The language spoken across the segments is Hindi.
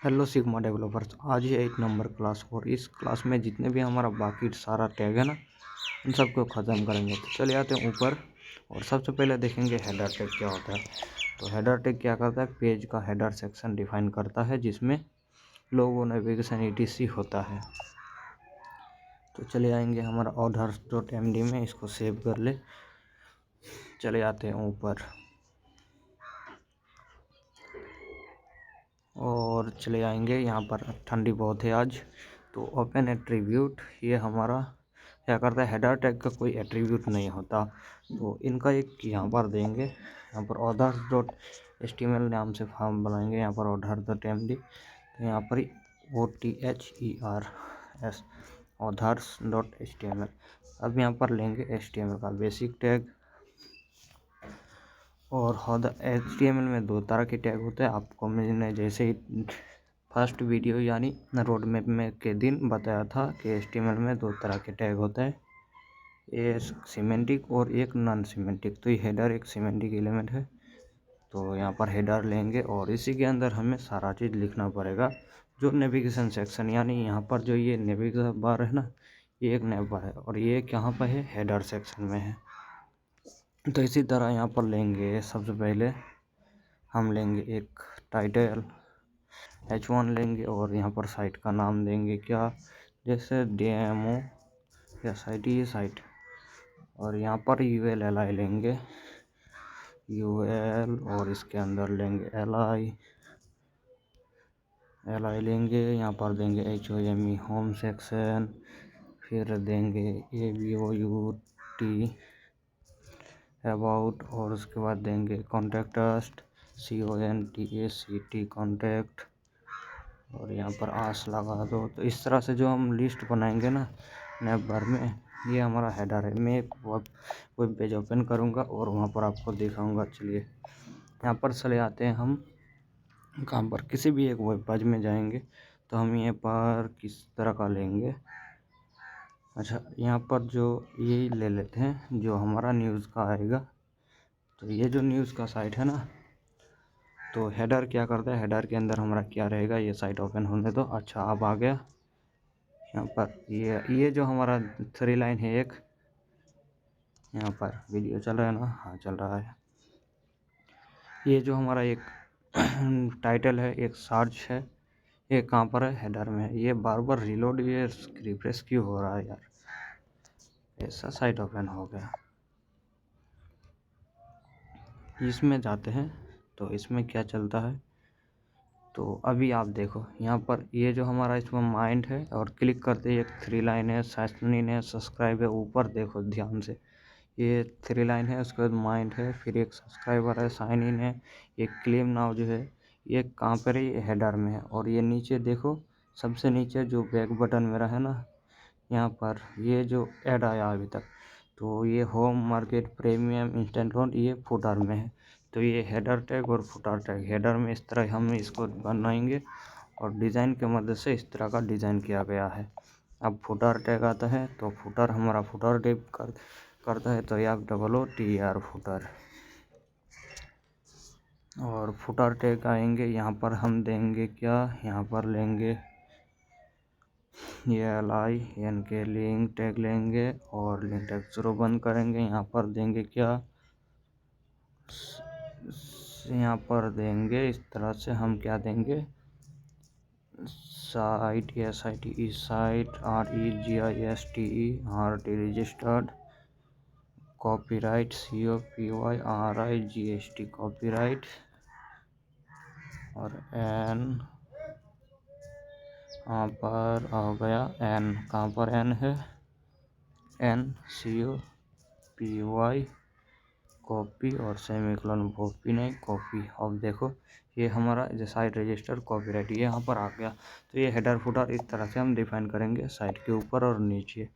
हेलो सिग्मा डेवलपर्स, आज है 1 नंबर क्लास और इस क्लास में जितने भी हमारा बाकी सारा टैग है ना, इन सबको ख़त्म करेंगे। तो चले आते हैं ऊपर और सबसे पहले देखेंगे हेडर टैग क्या होता है। तो हेडर टैग क्या करता है, पेज का हेडर सेक्शन डिफाइन करता है जिसमें लोगो, नेविगेशन etc होता है। तो चले आएंगे हमारा authors.md में, इसको सेव कर ले। चले आते हैं ऊपर और चले आएंगे यहाँ पर। ठंडी बहुत है आज। तो ओपन एट्रीब्यूट, ये हमारा क्या करता है, हेडर टैग का कोई एट्रीब्यूट नहीं होता। तो इनका एक यहाँ पर देंगे, यहाँ पर authors.html नाम से फॉर्म बनाएंगे। यहाँ पर authors.md, तो यहाँ पर OTHERS authors.html। अब यहाँ पर लेंगे HTML का बेसिक टैग। और HTML में 2 तरह के टैग होते हैं। आपको मैंने जैसे ही फर्स्ट वीडियो यानी रोड मैप में के दिन बताया था कि HTML में 2 तरह के टैग होते हैं, एक सिमेंटिक और एक नॉन सिमेंटिक। तो ये हेडर एक सिमेंटिक एलिमेंट है। तो यहाँ पर हेडर लेंगे और इसी के अंदर हमें सारा चीज़ लिखना पड़ेगा। जो नेविगेशन सेक्शन यानी यहाँ पर जो ये नेविगेशन बार है ना, ये एक नेव बार है और ये कहाँ पर है, हेडर सेक्शन में है। तो इसी तरह यहाँ पर लेंगे, सबसे पहले हम लेंगे एक टाइटल H1 लेंगे और यहाँ पर साइट का नाम देंगे क्या, जैसे डेमो या साइट। और यहाँ पर ULLI लेंगे UL और इसके अंदर लेंगे LI लेंगे। यहाँ पर देंगे HOME होम सेक्शन, फिर देंगे ABOUT अबाउट और उसके बाद देंगे कॉन्टैक्ट CONTACT कॉन्टैक्ट और यहाँ पर आस लगा दो। तो इस तरह से जो हम लिस्ट बनाएंगे ना नेव बार में, ये हमारा हेडर है। मैं एक वेब पेज ओपन करूँगा और वहाँ पर आपको दिखाऊंगा। चलिए यहाँ पर चले आते हैं हम कहाँ पर, किसी भी एक वेब पेज में जाएंगे। तो हम यहाँ पर किस तरह का लेंगे, अच्छा यहाँ पर जो ये ले लेते हैं जो हमारा न्यूज़ का आएगा। तो ये जो न्यूज़ का साइट है ना, तो हेडर क्या करता है, हेडर के अंदर हमारा क्या रहेगा, ये साइट ओपन होने दो। अच्छा अब आ गया यहाँ पर। ये जो हमारा 3 लाइन है, एक यहाँ पर वीडियो चल रहा है ना, हाँ चल रहा है। ये जो हमारा एक टाइटल है, एक सर्च है, ये कहाँ पर है, हेडर में है। ये बार बार रिलोड, ये रिफ्रेश क्यों हो रहा है यार, ऐसा साइट ओपन हो गया। इसमें जाते हैं तो इसमें क्या चलता है, तो अभी आप देखो यहाँ पर ये जो हमारा इसमें माइंड है और क्लिक करते ही एक 3 लाइन है, साइनिन है, सब्सक्राइब है। ऊपर देखो ध्यान से, ये 3 लाइन है, उसके बाद माइंड है, फिर एक सब्सक्राइबर है, साइन इन है, एक क्लेम नाउ जो है ये कहाँ पर है, ये हेडर में है। और ये नीचे देखो, सबसे नीचे जो बैक बटन मेरा है ना, यहाँ पर ये जो ऐड आया अभी तक, तो ये home market premium instant loan, ये फुटर में है। तो ये हेडर टैग और फुटर टैग, हेडर में इस तरह हम इसको बनाएंगे और डिज़ाइन के मदद से इस तरह का डिज़ाइन किया गया है। अब फुटर टैग आता है, तो फुटर हमारा फुटर टैग करता है, तो FOOTER फुटर। और फुटर टैग आएंगे, यहाँ पर हम देंगे क्या, यहाँ पर लेंगे ये LIN के लिंक टैग लेंगे और लिंक टैग 0 बंद करेंगे। यहाँ पर देंगे क्या, यहाँ पर देंगे इस तरह से, हम क्या देंगे, site SITE site REGISTE registered, copyright COPYRIGST copyright, और N यहाँ पर आ गया N, कहाँ पर N है, NCOPY कॉपी और सेमीकोलन कॉपी नहीं कॉपी। अब देखो ये हमारा जो साइट रजिस्टर कॉपीराइट, ये यहाँ पर आ गया। तो ये हेडर फुटर इस तरह से हम डिफाइन करेंगे साइट के ऊपर और नीचे।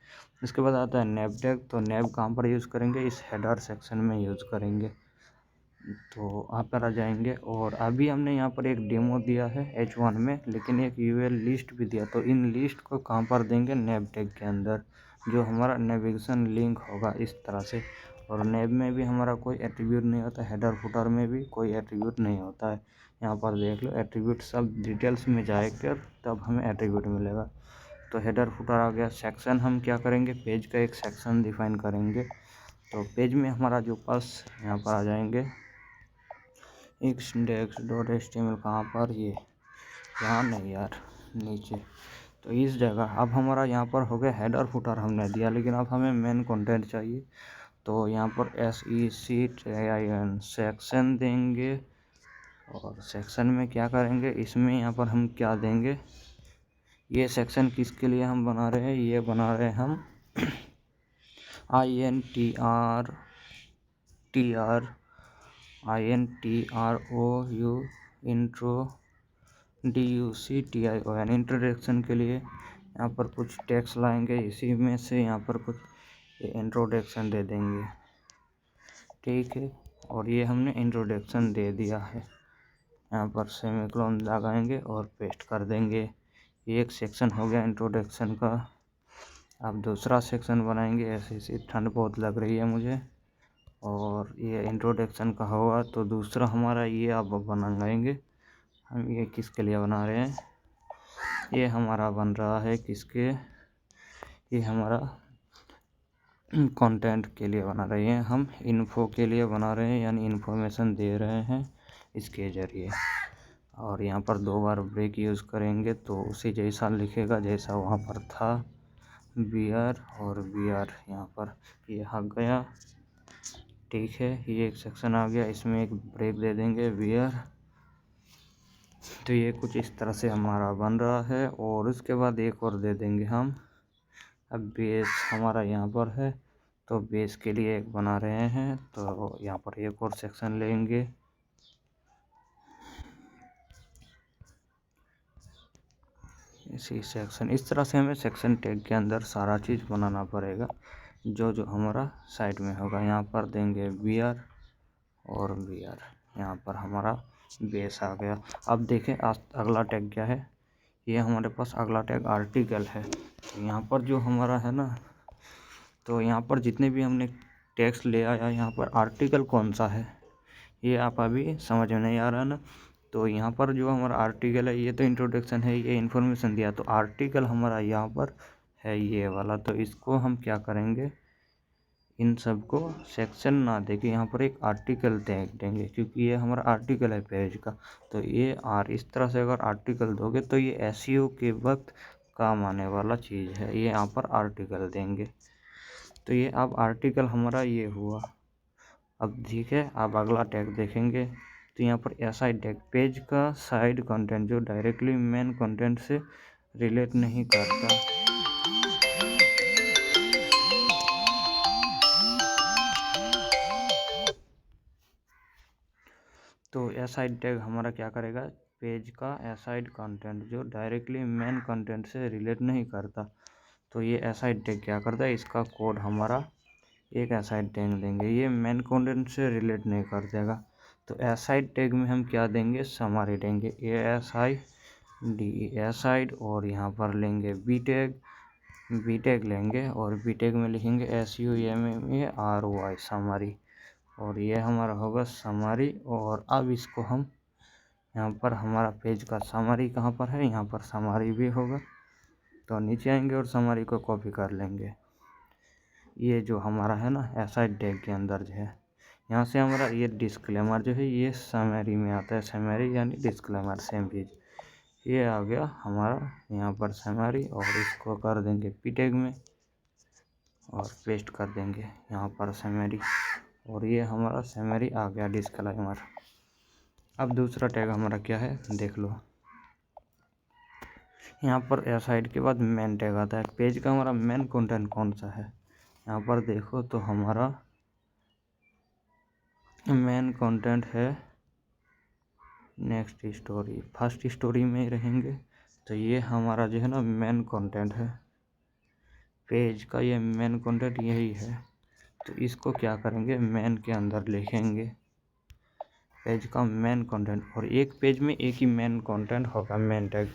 इसके बाद आता है नेव टैग। तो नेव कहाँ पर यूज़ करेंगे, इस हेडर सेक्शन में यूज़ करेंगे। तो आप पर आ जाएंगे और अभी हमने यहाँ पर एक डेमो दिया है H1 में, लेकिन एक UL लिस्ट भी दिया। तो इन लिस्ट को कहाँ पर देंगे, नेव टैग के अंदर, जो हमारा नेविगेशन लिंक होगा इस तरह से। और नेव में भी हमारा कोई एट्रीब्यूट नहीं होता, हेडर फुटर में भी कोई एट्रीब्यूट नहीं होता है। यहाँ पर देख लो एट्रीब्यूट सब डिटेल्स में जाएकर तब हमें एट्रीब्यूट मिलेगा। तो हेडर फुटर आ गया। सेक्शन हम क्या करेंगे, पेज का एक सेक्शन डिफाइन करेंगे। तो पेज में हमारा जो पास यहाँ पर आ जाएंगे index.html कहाँ पर, ये यहाँ नहीं यार, नीचे। तो इस जगह अब हमारा यहाँ पर हो गया हेडर फुटर हमने दिया, लेकिन अब हमें मेन कंटेंट चाहिए। तो यहाँ पर SECTION सेक्शन देंगे। और सेक्शन में क्या करेंगे, इसमें यहाँ पर हम क्या देंगे, ये सेक्शन किसके लिए हम बना रहे हैं, ये बना रहे हैं हम INTROU INTRODUCTION इंट्रोडक्शन के लिए यहाँ पर कुछ टेक्स्ट लाएंगे, इसी में से यहाँ पर कुछ इंट्रोडक्शन दे देंगे, ठीक है। और ये हमने इंट्रोडक्शन दे दिया है, यहाँ पर सेमीकोलन लगाएंगे और पेस्ट कर देंगे। ये एक सेक्शन हो गया इंट्रोडक्शन का। अब दूसरा सेक्शन बनाएंगे। ऐसी ठंड बहुत लग रही है मुझे, और ये इंट्रोडक्शन का होगा। तो दूसरा हमारा ये अब बनाएंगे हम। ये किसके लिए बना रहे हैं, ये हमारा बन रहा है किसके, ये हमारा कंटेंट के लिए बना रहे हैं हम, इन्फो के लिए बना रहे हैं, यानी इन्फॉर्मेशन दे रहे हैं इसके ज़रिए। और यहाँ पर 2 बार ब्रेक यूज़ करेंगे तो उसी जैसा लिखेगा जैसा वहाँ पर था, बियर और बियर। यहाँ पर ये आ गया, ठीक है। ये एक सेक्शन आ गया, इसमें एक ब्रेक दे देंगे बियर। तो ये कुछ इस तरह से हमारा बन रहा है। और उसके बाद एक और दे देंगे हम। अब बेस हमारा यहाँ पर है, तो बेस के लिए एक बना रहे हैं, तो यहाँ पर एक और सेक्शन लेंगे। इसी सेक्शन, इस तरह से हमें सेक्शन टैग के अंदर सारा चीज़ बनाना पड़ेगा जो जो हमारा साइड में होगा। यहाँ पर देंगे बियर और बियर, यहाँ पर हमारा बेस आ गया। अब देखें अगला टैग क्या है, ये हमारे पास अगला टैग आर्टिकल है। यहाँ पर जो हमारा है ना, तो यहाँ पर जितने भी हमने टेक्स्ट ले आया, यहाँ पर आर्टिकल कौन सा है ये आप अभी समझ में नहीं आ रहा ना। तो यहाँ पर जो हमारा आर्टिकल है, ये तो इंट्रोडक्शन है, ये इन्फॉर्मेशन दिया। तो आर्टिकल हमारा यहाँ पर है ये वाला। तो इसको हम क्या करेंगे, इन सब को सेक्शन ना देके यहाँ पर एक आर्टिकल टैग देंगे, क्योंकि ये हमारा आर्टिकल है पेज का। तो ये इस तरह से अगर आर्टिकल दोगे तो ये एसईओ के वक्त काम आने वाला चीज़ है, ये यहाँ पर आर्टिकल देंगे। तो ये अब आर्टिकल हमारा ये हुआ। अब ठीक है, अब अगला टैग देखेंगे। तो यहाँ पर SI टैग, पेज का साइड कंटेंट जो डायरेक्टली मेन कंटेंट से रिलेट नहीं करता। तो SI टैग हमारा क्या करेगा, पेज का एसाइड कंटेंट जो डायरेक्टली मेन कंटेंट से रिलेट नहीं करता। तो ये SI टैग क्या करता है, इसका कोड हमारा एक SI टैग देंगे, ये मेन कंटेंट से रिलेट नहीं कर देगा। तो SI टैग में हम क्या देंगे, समरी देंगे, ASID। और यहाँ पर लेंगे बी टैग लेंगे, और बी टैग में लिखेंगे SUMMARY, समरी। और ये हमारा होगा समरी। और अब इसको हम यहाँ पर, हमारा पेज का समरी कहाँ पर है, यहाँ पर समरी भी होगा। तो नीचे आएंगे और समरी को कॉपी कर लेंगे। ये जो हमारा है ना SI टैग के अंदर जो है, यहाँ से हमारा ये डिस्क्लेमर जो है ये समरी में आता है। समरी यानी डिस्क्लेमर, सेम चीज़। ये आ गया हमारा यहाँ पर समरी, और इसको कर देंगे पी टैग में और पेस्ट कर देंगे यहाँ पर समरी। और ये हमारा समरी आ गया, डिस्क्लेमर। अब दूसरा टैग हमारा क्या है देख लो, यहाँ पर एसाइड के बाद मेन टैग आता है। पेज का हमारा मेन कंटेंट कौन सा है, यहाँ पर देखो तो हमारा मेन कंटेंट है नेक्स्ट स्टोरी, फर्स्ट स्टोरी में रहेंगे। तो ये हमारा जो है ना मेन कंटेंट है, पेज का ये मेन कंटेंट यही है। तो इसको क्या करेंगे, मेन के अंदर लिखेंगे पेज का मेन कंटेंट। और एक पेज में एक ही मेन कंटेंट होगा, मेन टैग,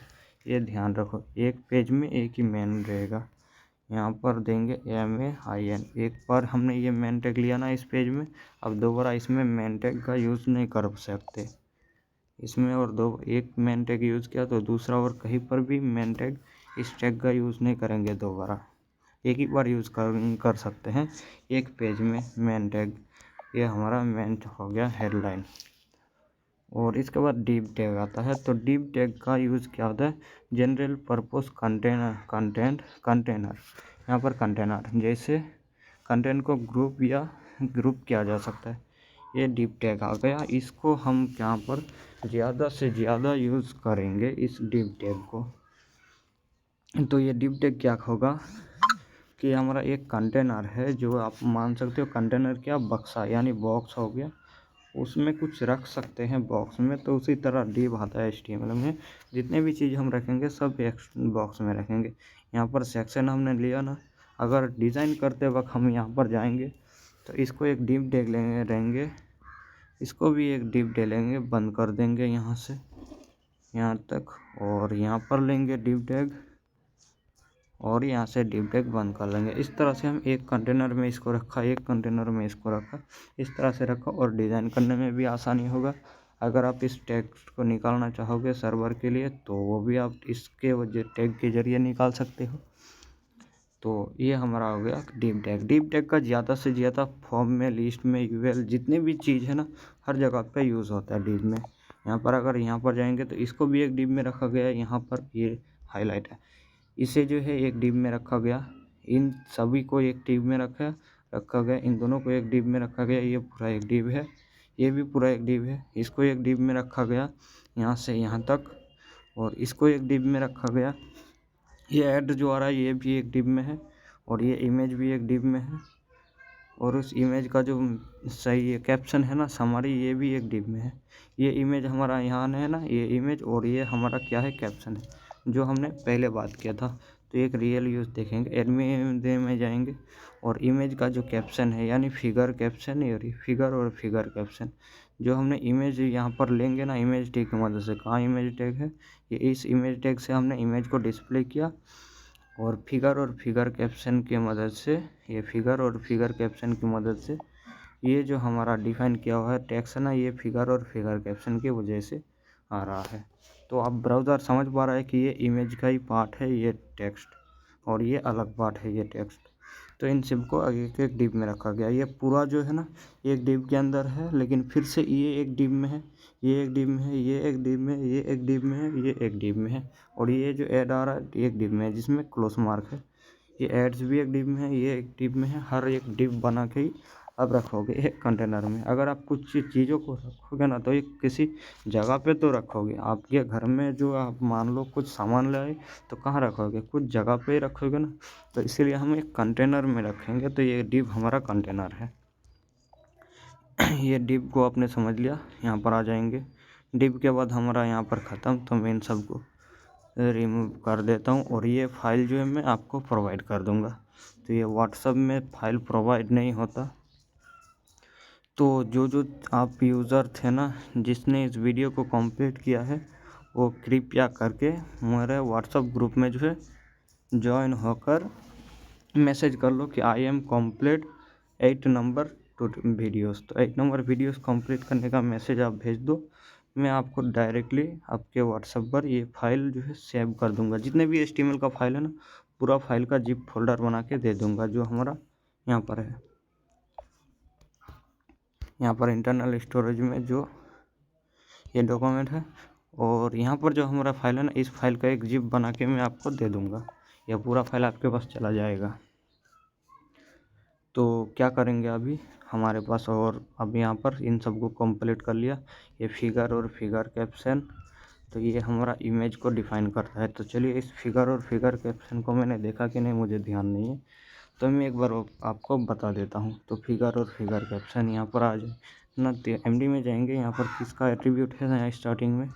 ये ध्यान रखो, एक पेज में एक ही मेन रहेगा। यहाँ पर देंगे MAIN। एक बार हमने ये मेन टैग लिया ना इस पेज में, अब दोबारा इसमें मेन टैग का यूज़ नहीं कर सकते। इसमें और एक मेन टैग यूज़ किया तो दूसरा और कहीं पर भी मेन टैग इस टैग का यूज़ नहीं करेंगे दोबारा, एक ही बार यूज़ कर सकते हैं एक पेज में मेन टैग। ये हमारा मेन हो गया हेडलाइन। और इसके बाद डिव टैग आता है। तो डिव टैग का यूज़ क्या होता है, जनरल पर्पस कंटेनर यहाँ पर कंटेनर जैसे कंटेंट को ग्रुप किया जा सकता है, ये डिव टैग आ गया। इसको हम यहाँ पर ज़्यादा से ज़्यादा यूज़ करेंगे इस डिव टैग को। तो ये डिव टैग क्या होगा कि हमारा एक कंटेनर है, जो आप मान सकते हो कंटेनर क्या, बक्सा यानी बॉक्स हो गया, उसमें कुछ रख सकते हैं बॉक्स में। तो उसी तरह डिव आता है HTML में, जितने भी चीज़ हम रखेंगे सब एक बॉक्स में रखेंगे। यहाँ पर सेक्शन हमने लिया ना, अगर डिज़ाइन करते वक्त हम यहाँ पर जाएंगे तो इसको एक डिव टैग लेंगे, इसको भी एक डिव टैग लेंगे, बंद कर देंगे यहाँ से यहाँ तक, और यहाँ पर लेंगे डिव टैग और यहाँ से डिव टैग बंद कर लेंगे। इस तरह से हम एक कंटेनर में इसको रखा, एक कंटेनर में इसको रखा, इस तरह से रखा, और डिज़ाइन करने में भी आसानी होगा। अगर आप इस टेक्स्ट को निकालना चाहोगे सर्वर के लिए तो वो भी आप इसके वजह टैग के ज़रिए निकाल सकते हो। तो ये हमारा हो गया डिव टैग। डिव टैग का ज़्यादा से ज़्यादा फॉर्म में, लिस्ट में, UL जितने भी चीज़ है ना, हर जगह पे यूज़ होता है डिव में। यहाँ पर अगर यहाँ पर जाएंगे तो इसको भी एक डिव में रखा गया है, यहाँ पर ये हाईलाइट है, इसे जो है एक डिव में रखा गया, इन सभी को एक डिव में रखा गया, इन दोनों को एक डिव में रखा गया, ये पूरा एक डिव है, ये भी पूरा एक डिव है, इसको एक डिव में रखा गया यहाँ से यहाँ तक, और इसको एक डिव में रखा गया। ये ऐड जो आ रहा है ये भी एक डिव में है, और ये इमेज भी एक डिव में है, और उस इमेज का जो सही है कैप्शन है ना हमारी, ये भी एक डिव में है। ये इमेज हमारा यहाँ है ना, ये इमेज, और ये हमारा क्या है, कैप्शन है, जो हमने पहले बात किया था। तो एक रियल यूज़ देखेंगे, एडमिन में जाएंगे, और इमेज का जो कैप्शन है यानी फिगर कैप्शन, और फिगर और फिगर कैप्शन, जो हमने इमेज यहाँ पर लेंगे ना इमेज टैग की मदद से, कहाँ इमेज टैग है, ये इस इमेज टैग से हमने इमेज को डिस्प्ले किया, और फिगर कैप्शन की मदद से, ये फिगर और फिगर कैप्शन की मदद से ये जो हमारा डिफाइन किया हुआ है टेक्स्ट है ना, ये फिगर और फिगर कैप्शन की वजह से आ रहा है। तो अब ब्राउज़र समझ पा रहा है कि ये इमेज का ही पार्ट है ये टेक्स्ट, और ये अलग पार्ट है ये टेक्स्ट। तो इन सबको एक एक डिव में रखा गया। ये पूरा जो है ना एक डिव के अंदर है, लेकिन फिर से ये एक डिव में है, ये एक डिव में है, ये एक डिव में है, ये एक डिव में है, ये एक डिव में है, और ये जो ऐड आ रहा है एक डिव में है जिसमें क्लोज मार्क है। ये एड्स भी एक डिव में है, ये एक डिव में है, हर एक डिव बना के ही अब रखोगे एक कंटेनर में। अगर आप कुछ चीज़ों को रखोगे ना तो एक किसी जगह पे तो रखोगे, आपके घर में जो आप मान लो कुछ सामान लाए तो कहाँ रखोगे, कुछ जगह पे ही रखोगे ना। तो इसीलिए हम एक कंटेनर में रखेंगे। तो ये डिव हमारा कंटेनर है। ये डिव को आपने समझ लिया, यहाँ पर आ जाएंगे। डिव के बाद हमारा यहाँ पर ख़त्म, तो मैं इन सबको रिमूव कर देता हूँ, और ये फाइल जो है मैं आपको प्रोवाइड कर दूँगा। तो ये व्हाट्सएप में फाइल प्रोवाइड नहीं होता। तो जो आप यूज़र थे ना जिसने इस वीडियो को कंप्लीट किया है, वो कृपया करके मेरे व्हाट्सएप ग्रुप में जो है ज्वाइन होकर मैसेज कर लो कि I am complete 8 number videos. तो 8 नंबर वीडियोस कंप्लीट करने का मैसेज आप भेज दो, मैं आपको डायरेक्टली आपके व्हाट्सएप पर ये फाइल जो है सेव कर दूंगा। जितने भी HTML का फाइल है ना, पूरा फाइल का जिप फोल्डर बना के दे दूंगा, जो हमारा यहाँ पर है। यहाँ पर इंटरनल स्टोरेज में जो ये डॉक्यूमेंट है, और यहाँ पर जो हमारा फाइल है ना, इस फाइल का एक जिप बना के मैं आपको दे दूँगा, यह पूरा फाइल आपके पास चला जाएगा। तो क्या करेंगे अभी हमारे पास, और अब यहाँ पर इन सबको कंप्लीट कर लिया, ये फिगर और फिगर कैप्शन, तो ये हमारा इमेज को डिफाइन करता है। तो चलिए इस फिगर और फिगर कैप्शन को मैंने देखा कि नहीं मुझे ध्यान नहीं है, तो मैं एक बार आपको बता देता हूँ। तो फिगर और फिगर कैप्शन यहाँ पर आ जाए ना, MD में जाएंगे, यहाँ पर किसका एट्रीब्यूट है यहाँ स्टार्टिंग में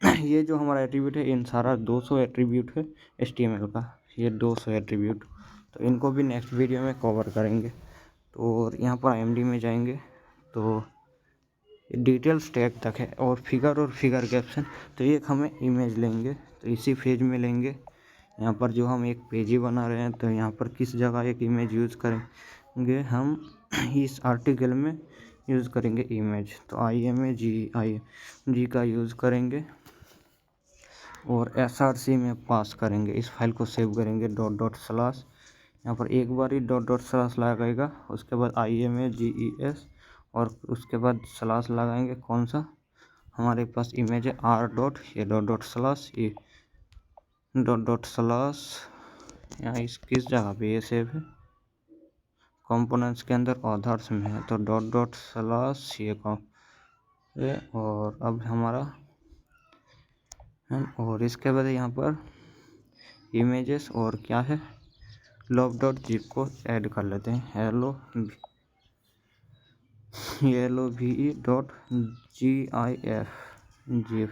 ये जो हमारा एट्रीब्यूट है, इन सारा 200 एट्रीब्यूट है HTML का, ये 200 एट्रीब्यूट। तो इनको भी नेक्स्ट वीडियो में कवर करेंगे। तो यहाँ पर MD में जाएंगे तो डिटेल्स टैग तक है, और फिगर कैप्शन, तो एक हमें इमेज लेंगे, तो इसी पेज में लेंगे। यहाँ पर जो हम एक पेज ही बना रहे हैं, तो यहाँ पर किस जगह एक इमेज यूज़ करेंगे हम, इस आर्टिकल में यूज़ करेंगे इमेज, तो img का यूज़ करेंगे और src में पास करेंगे। इस फाइल को सेव करेंगे ./, यहाँ पर एक बार ही ./, लगाएगा, उसके बाद images और उसके बाद स्लैश लगाएंगे। कौन सा हमारे पास इमेज है ये ./, यहाँ इस किस जगह पे ये सेव है, कंपोनेंट्स के अंदर ऑथर्स में है, तो ./ ये और अब हमारा और इसके बाद यहाँ पर इमेजेस और क्या है love.zip को ऐड कर लेते हैं। LOVE.gif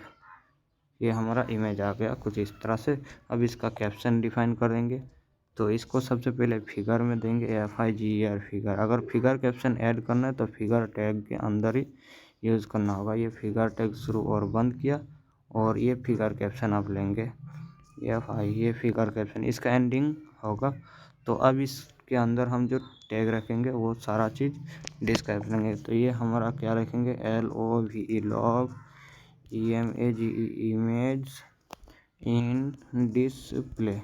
ये हमारा इमेज आ गया कुछ इस तरह से। अब इसका कैप्शन डिफाइन करेंगे, तो इसको सबसे पहले फिगर में देंगे FIGER फिगर। अगर फिगर कैप्शन ऐड करना है तो फिगर टैग के अंदर ही यूज़ करना होगा। ये फिगर टैग शुरू और बंद किया और ये फिगर कैप्शन आप लेंगे ये फिगर कैप्शन, इसका एंडिंग होगा। तो अब इसके अंदर हम जो टैग रखेंगे वो सारा चीज़ डिस्क्राइब करेंगे। तो ये हमारा क्या रखेंगे LOVE log IMAGE image in display.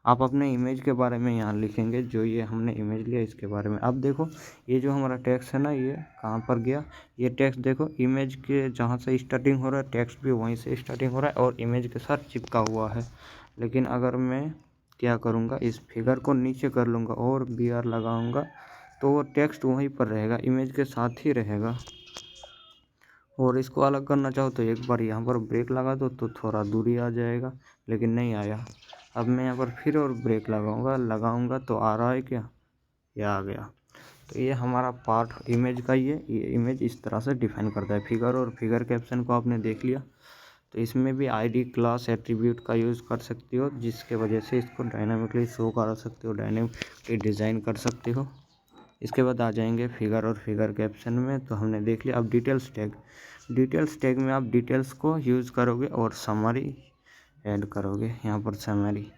आप अपने इमेज के बारे में यहाँ लिखेंगे, जो ये हमने इमेज लिया इसके बारे में। अब देखो ये जो हमारा टेक्स्ट है ना, ये कहाँ पर गया, ये टेक्स्ट देखो इमेज के जहाँ से स्टार्टिंग हो रहा है टेक्स्ट भी वहीं से स्टार्टिंग हो रहा है और इमेज के साथ चिपका हुआ है। लेकिन अगर मैं क्या करूँगा, इस फिगर को नीचे कर लूँगा और BR लगाऊँगा तो वो टेक्स्ट वहीं पर रहेगा, इमेज के साथ ही रहेगा। और इसको अलग करना चाहो तो एक बार यहाँ पर ब्रेक लगा दो तो थोड़ा दूरी आ जाएगा, लेकिन नहीं आया। अब मैं यहाँ पर फिर और ब्रेक लगाऊंगा तो आ रहा है क्या, ये आ गया। तो ये हमारा पार्ट इमेज का ये इमेज इस तरह से डिफाइन करता है। फिगर और फिगर कैप्शन को आपने देख लिया, तो इसमें भी ID क्लास एट्रीब्यूट का यूज़ कर सकते हो, जिसके वजह से इसको डायनामिकली शो करा सकते हो, डायनामिकली डिज़ाइन कर सकते हो। इसके बाद आ जाएंगे फिगर और फिगर कैप्शन में, तो हमने देख लिया। अब डिटेल्स टैग में आप डिटेल्स को यूज़ करोगे और समरी ऐड करोगे यहाँ पर समरी।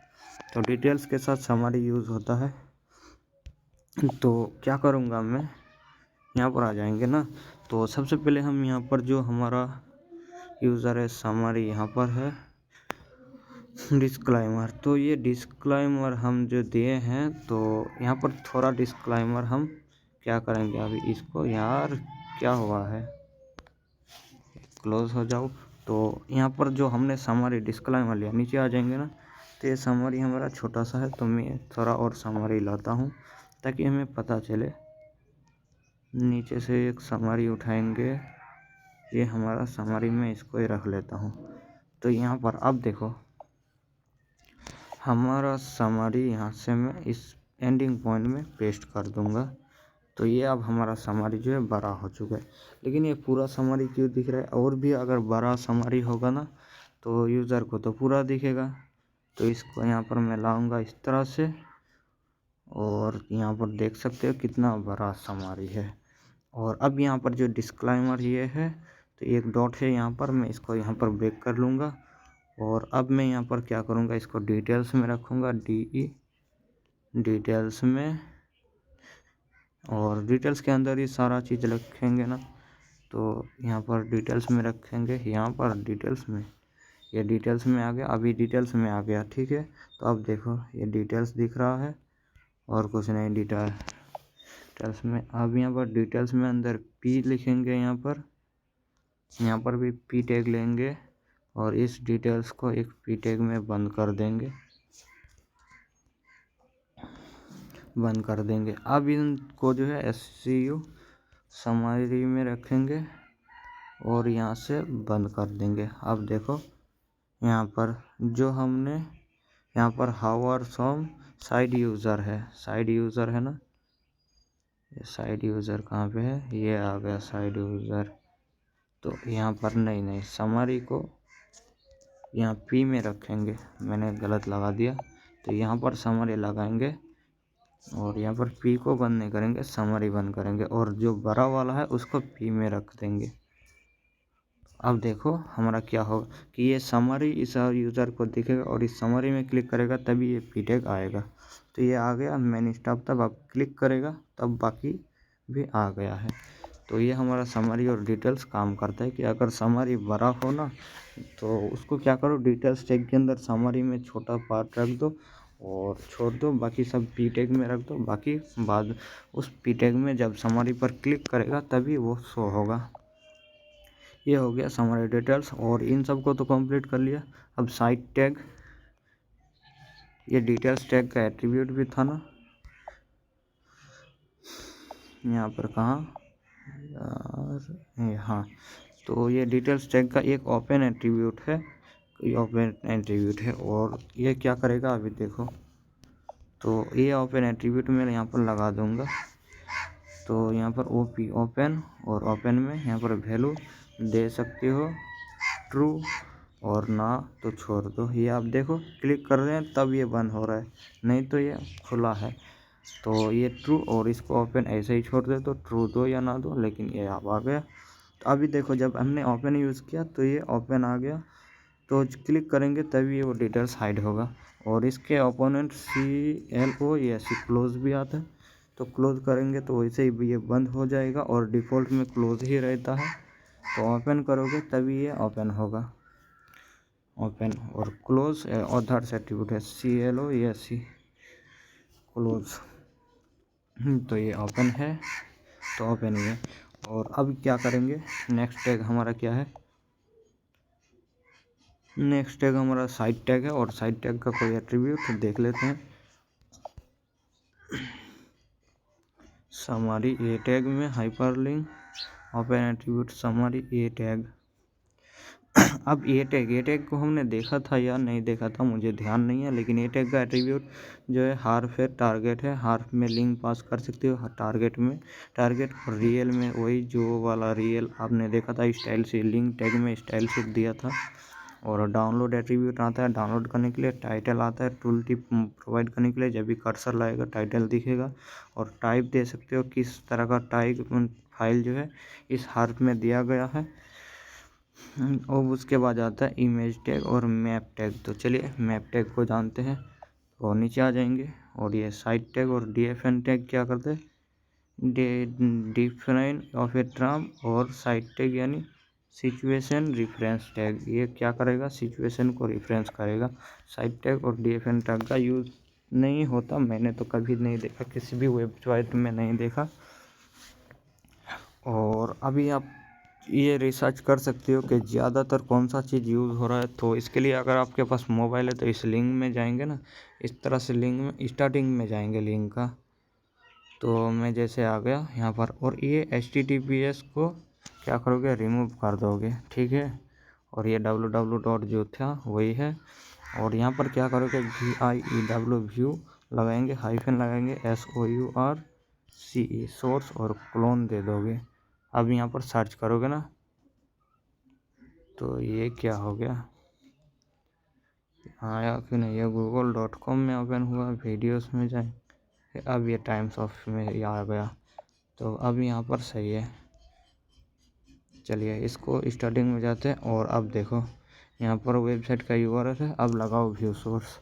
तो डिटेल्स के साथ समरी यूज़ होता है। तो क्या करूँगा मैं, यहाँ पर आ जाएंगे ना, तो सबसे पहले हम यहाँ पर जो हमारा यूज़र है समरी, यहाँ पर है डिस्क्लाइमर। तो ये डिस्क्लाइमर हम जो दिए हैं, तो यहाँ पर थोड़ा डिस्क्लाइमर हम क्या करेंगे, अभी इसको यार क्या हुआ है, क्लोज हो जाओ। तो यहाँ पर जो हमने समरी डिस्क्लाइमर लिया, नीचे आ जाएंगे ना, तो ये समरी हमारा छोटा सा है, तो मैं थोड़ा और समरी लाता हूँ ताकि हमें पता चले। नीचे से एक समरी उठाएंगे, ये हमारा समरी में इसको ही रख लेता हूँ। तो यहाँ पर अब देखो हमारा समरी, यहाँ से मैं इस एंडिंग पॉइंट में पेस्ट कर दूँगा। तो ये अब हमारा समरी जो है बड़ा हो चुका है। लेकिन ये पूरा समरी क्यों दिख रहा है, और भी अगर बड़ा समरी होगा ना तो यूज़र को तो पूरा दिखेगा। तो इसको यहाँ पर मैं लाऊंगा इस तरह से, और यहाँ पर देख सकते हो कितना बड़ा समरी है। और अब यहाँ पर जो डिस्क्लाइमर ये है, तो एक डॉट है यहाँ पर, मैं इसको यहाँ पर ब्रेक कर लूँगा। और अब मैं यहाँ पर क्या करूँगा, इसको डिटेल्स में रखूँगा, डिटेल्स में, और डिटेल्स के अंदर ही सारा चीज़ रखेंगे ना। तो यहाँ पर डिटेल्स में रखेंगे, यहाँ पर डिटेल्स में, ये डिटेल्स में आ गया, अभी डिटेल्स में आ गया, ठीक है। तो अब देखो ये डिटेल्स दिख रहा है और कुछ नहीं, डिटेल्स में। अब यहाँ पर डिटेल्स में अंदर P लिखेंगे, यहाँ पर भी P टैग लेंगे और इस डिटेल्स को एक P टैग में बंद कर देंगे। अब इनको जो है SCU समरी में रखेंगे और यहाँ से बंद कर देंगे। अब देखो यहाँ पर जो हमने यहाँ पर हावर सम साइड यूज़र है ना, ये साइड यूज़र कहाँ पे है, ये आ गया साइड यूज़र। तो यहाँ पर नहीं समरी को यहाँ P में रखेंगे, मैंने गलत लगा दिया। तो यहाँ पर समरी लगाएंगे और यहाँ पर P को बंद नहीं करेंगे, समरी बंद करेंगे, और जो बड़ा वाला है उसको P में रख देंगे। अब देखो हमारा क्या होगा कि ये समरी इस यूज़र को दिखेगा और इस समरी में क्लिक करेगा तभी ये P टैग आएगा। तो ये आ गया मेन स्टाफ, तब आप क्लिक करेगा तब बाकी भी आ गया है। तो ये हमारा समरी और डिटेल्स काम करता है कि अगर समरी बड़ा हो ना तो उसको क्या करो, डिटेल्स टैग के अंदर समरी में छोटा पार्ट रख दो और छोड़ दो, बाकी सब पी टैग में रख दो। बाकी बाद उस पी टैग में जब समरी पर क्लिक करेगा तभी वो शो होगा। ये हो गया समरी डिटेल्स। और इन सब को तो कंप्लीट कर लिया। अब साइट टैग, ये डिटेल्स टैग का एट्रीब्यूट भी था ना, यहाँ पर कहाँ यार, हाँ, तो ये डिटेल्स टैग का एक ओपन एट्रीब्यूट है, और ये क्या करेगा अभी देखो। तो ये ओपन एट्रीब्यूट मैं यहाँ पर लगा दूंगा। तो यहाँ पर ओपी ओपन, और ओपन में यहाँ पर वैल्यू दे सकते हो ट्रू, और ना तो छोड़ दो। ये आप देखो क्लिक कर रहे हैं तब ये बंद हो रहा है, नहीं तो ये खुला है। तो ये ट्रू, और इसको ओपन ऐसे ही छोड़ दे तो ट्रू दो या ना दो, लेकिन ये आप आ गया। तो अभी देखो जब हमने ओपन यूज़ किया तो ये ओपन आ गया, तो क्लिक करेंगे तभी वो डिटेल्स हाइड होगा। और इसके ओपोनेंट CLO या क्लोज भी आता है, तो क्लोज करेंगे तो वैसे ही ये बंद हो जाएगा, और डिफ़ॉल्ट में क्लोज ही रहता है। तो ओपन करोगे तभी ये ओपन होगा। ओपन और क्लोज अदर्स एट्रीब्यूट है, CLO या क्लोज। तो ये ओपन है, तो ओपन ही है। और अब क्या करेंगे, नेक्स्ट टैग हमारा क्या है, नेक्स्ट टैग हमारा साइट टैग है। और साइट टैग का कोई एट्रीब्यूट देख लेते हैं। समरी ए टैग में हाइपरलिंक ओपन एट्रीब्यूट समरी ए टैग। अब ए टैग को हमने देखा था या नहीं देखा था मुझे ध्यान नहीं है, लेकिन ए टैग का एट्रीब्यूट जो है हार्फ है, टारगेट है। हार्फ में लिंक पास कर सकते हो, टारगेट में टारगेट, और रियल में वही जो वाला रियल आपने देखा था स्टाइल से, लिंक टैग में स्टाइल से दिया था। और डाउनलोड एट्रीब्यूट आता है डाउनलोड करने के लिए। टाइटल आता है टूल टिप प्रोवाइड करने के लिए, जब भी कर्सर लाएगा टाइटल दिखेगा। और टाइप दे सकते हो, किस तरह का टाइप फाइल जो है इस हार्फ में दिया गया है। और उसके बाद आता है इमेज टैग और मैप टैग। तो चलिए मैप टैग को जानते हैं। और नीचे आ जाएंगे, और ये साइट टैग और DFN टैग क्या करते हैं, डिफाइन ऑफ ए टर्म। और साइट टैग यानी सिचुएशन रेफरेंस टैग, ये क्या करेगा, सिचुएशन को रेफरेंस करेगा। साइट टैग और DFN टैग का यूज़ नहीं होता, मैंने तो कभी नहीं देखा, किसी भी वेबसाइट में नहीं देखा। और अभी आप ये रिसर्च कर सकते हो कि ज़्यादातर कौन सा चीज़ यूज़ हो रहा है। तो इसके लिए अगर आपके पास मोबाइल है तो इस लिंक में जाएंगे ना, इस तरह से लिंक में स्टार्टिंग में जाएंगे लिंक का। तो मैं जैसे आ गया यहाँ पर, और ये HTTPS को क्या करोगे, रिमूव कर दोगे, ठीक है। और ये www जो था वही है। और यहाँ पर क्या करोगे, VIEW व्यू लगाएंगे, हाइफन लगाएंगे, SOURCE सोर्स, और क्लोन दे दोगे। अब यहाँ पर सर्च करोगे ना, तो ये क्या हो गया, आया कि नहीं, ये google.com में ओपन हुआ, वीडियोस में जाए, अब ये टाइम्स ऑफ में ये आ गया। तो अब यहाँ पर सही है। चलिए इसको स्टार्टिंग में जाते हैं, और अब देखो यहाँ पर वेबसाइट का URL है। अब लगाओ व्यू सोर्स,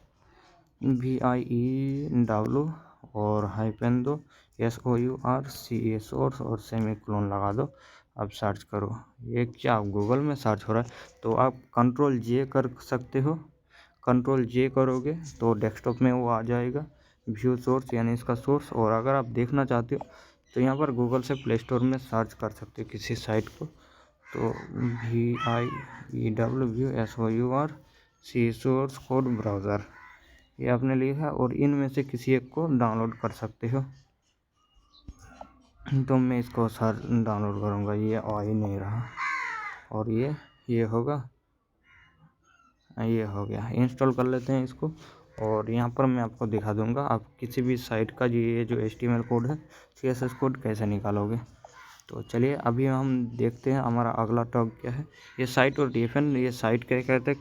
VIEW और हाइफन दो, SOURCE सोर्स, और सेमी क्लोन लगा दो। अब सर्च करो, ये क्या गूगल में सर्च हो रहा है। तो आप Ctrl+J कर सकते हो, Ctrl+J करोगे तो डेस्कटॉप में वो आ जाएगा व्यू सोर्स यानी इसका सोर्स। और अगर आप देखना चाहते हो तो यहाँ पर गूगल से प्ले स्टोर में सर्च कर सकते हो किसी साइट को। तो VIEW view SOURCE source code browser, ये आपने लिखा, और इनमें से किसी एक को डाउनलोड कर सकते हो। तो मैं इसको सर डाउनलोड करूँगा, ये आ ही नहीं रहा। और ये होगा, ये हो गया, इंस्टॉल कर लेते हैं इसको। और यहाँ पर मैं आपको दिखा दूँगा आप किसी भी साइट का ये जो HTML कोड है, CSS कोड कैसे निकालोगे। तो चलिए अभी हम देखते हैं हमारा अगला टॉग क्या है। ये साइट और DFN, ये साइट क्या कहते हैं,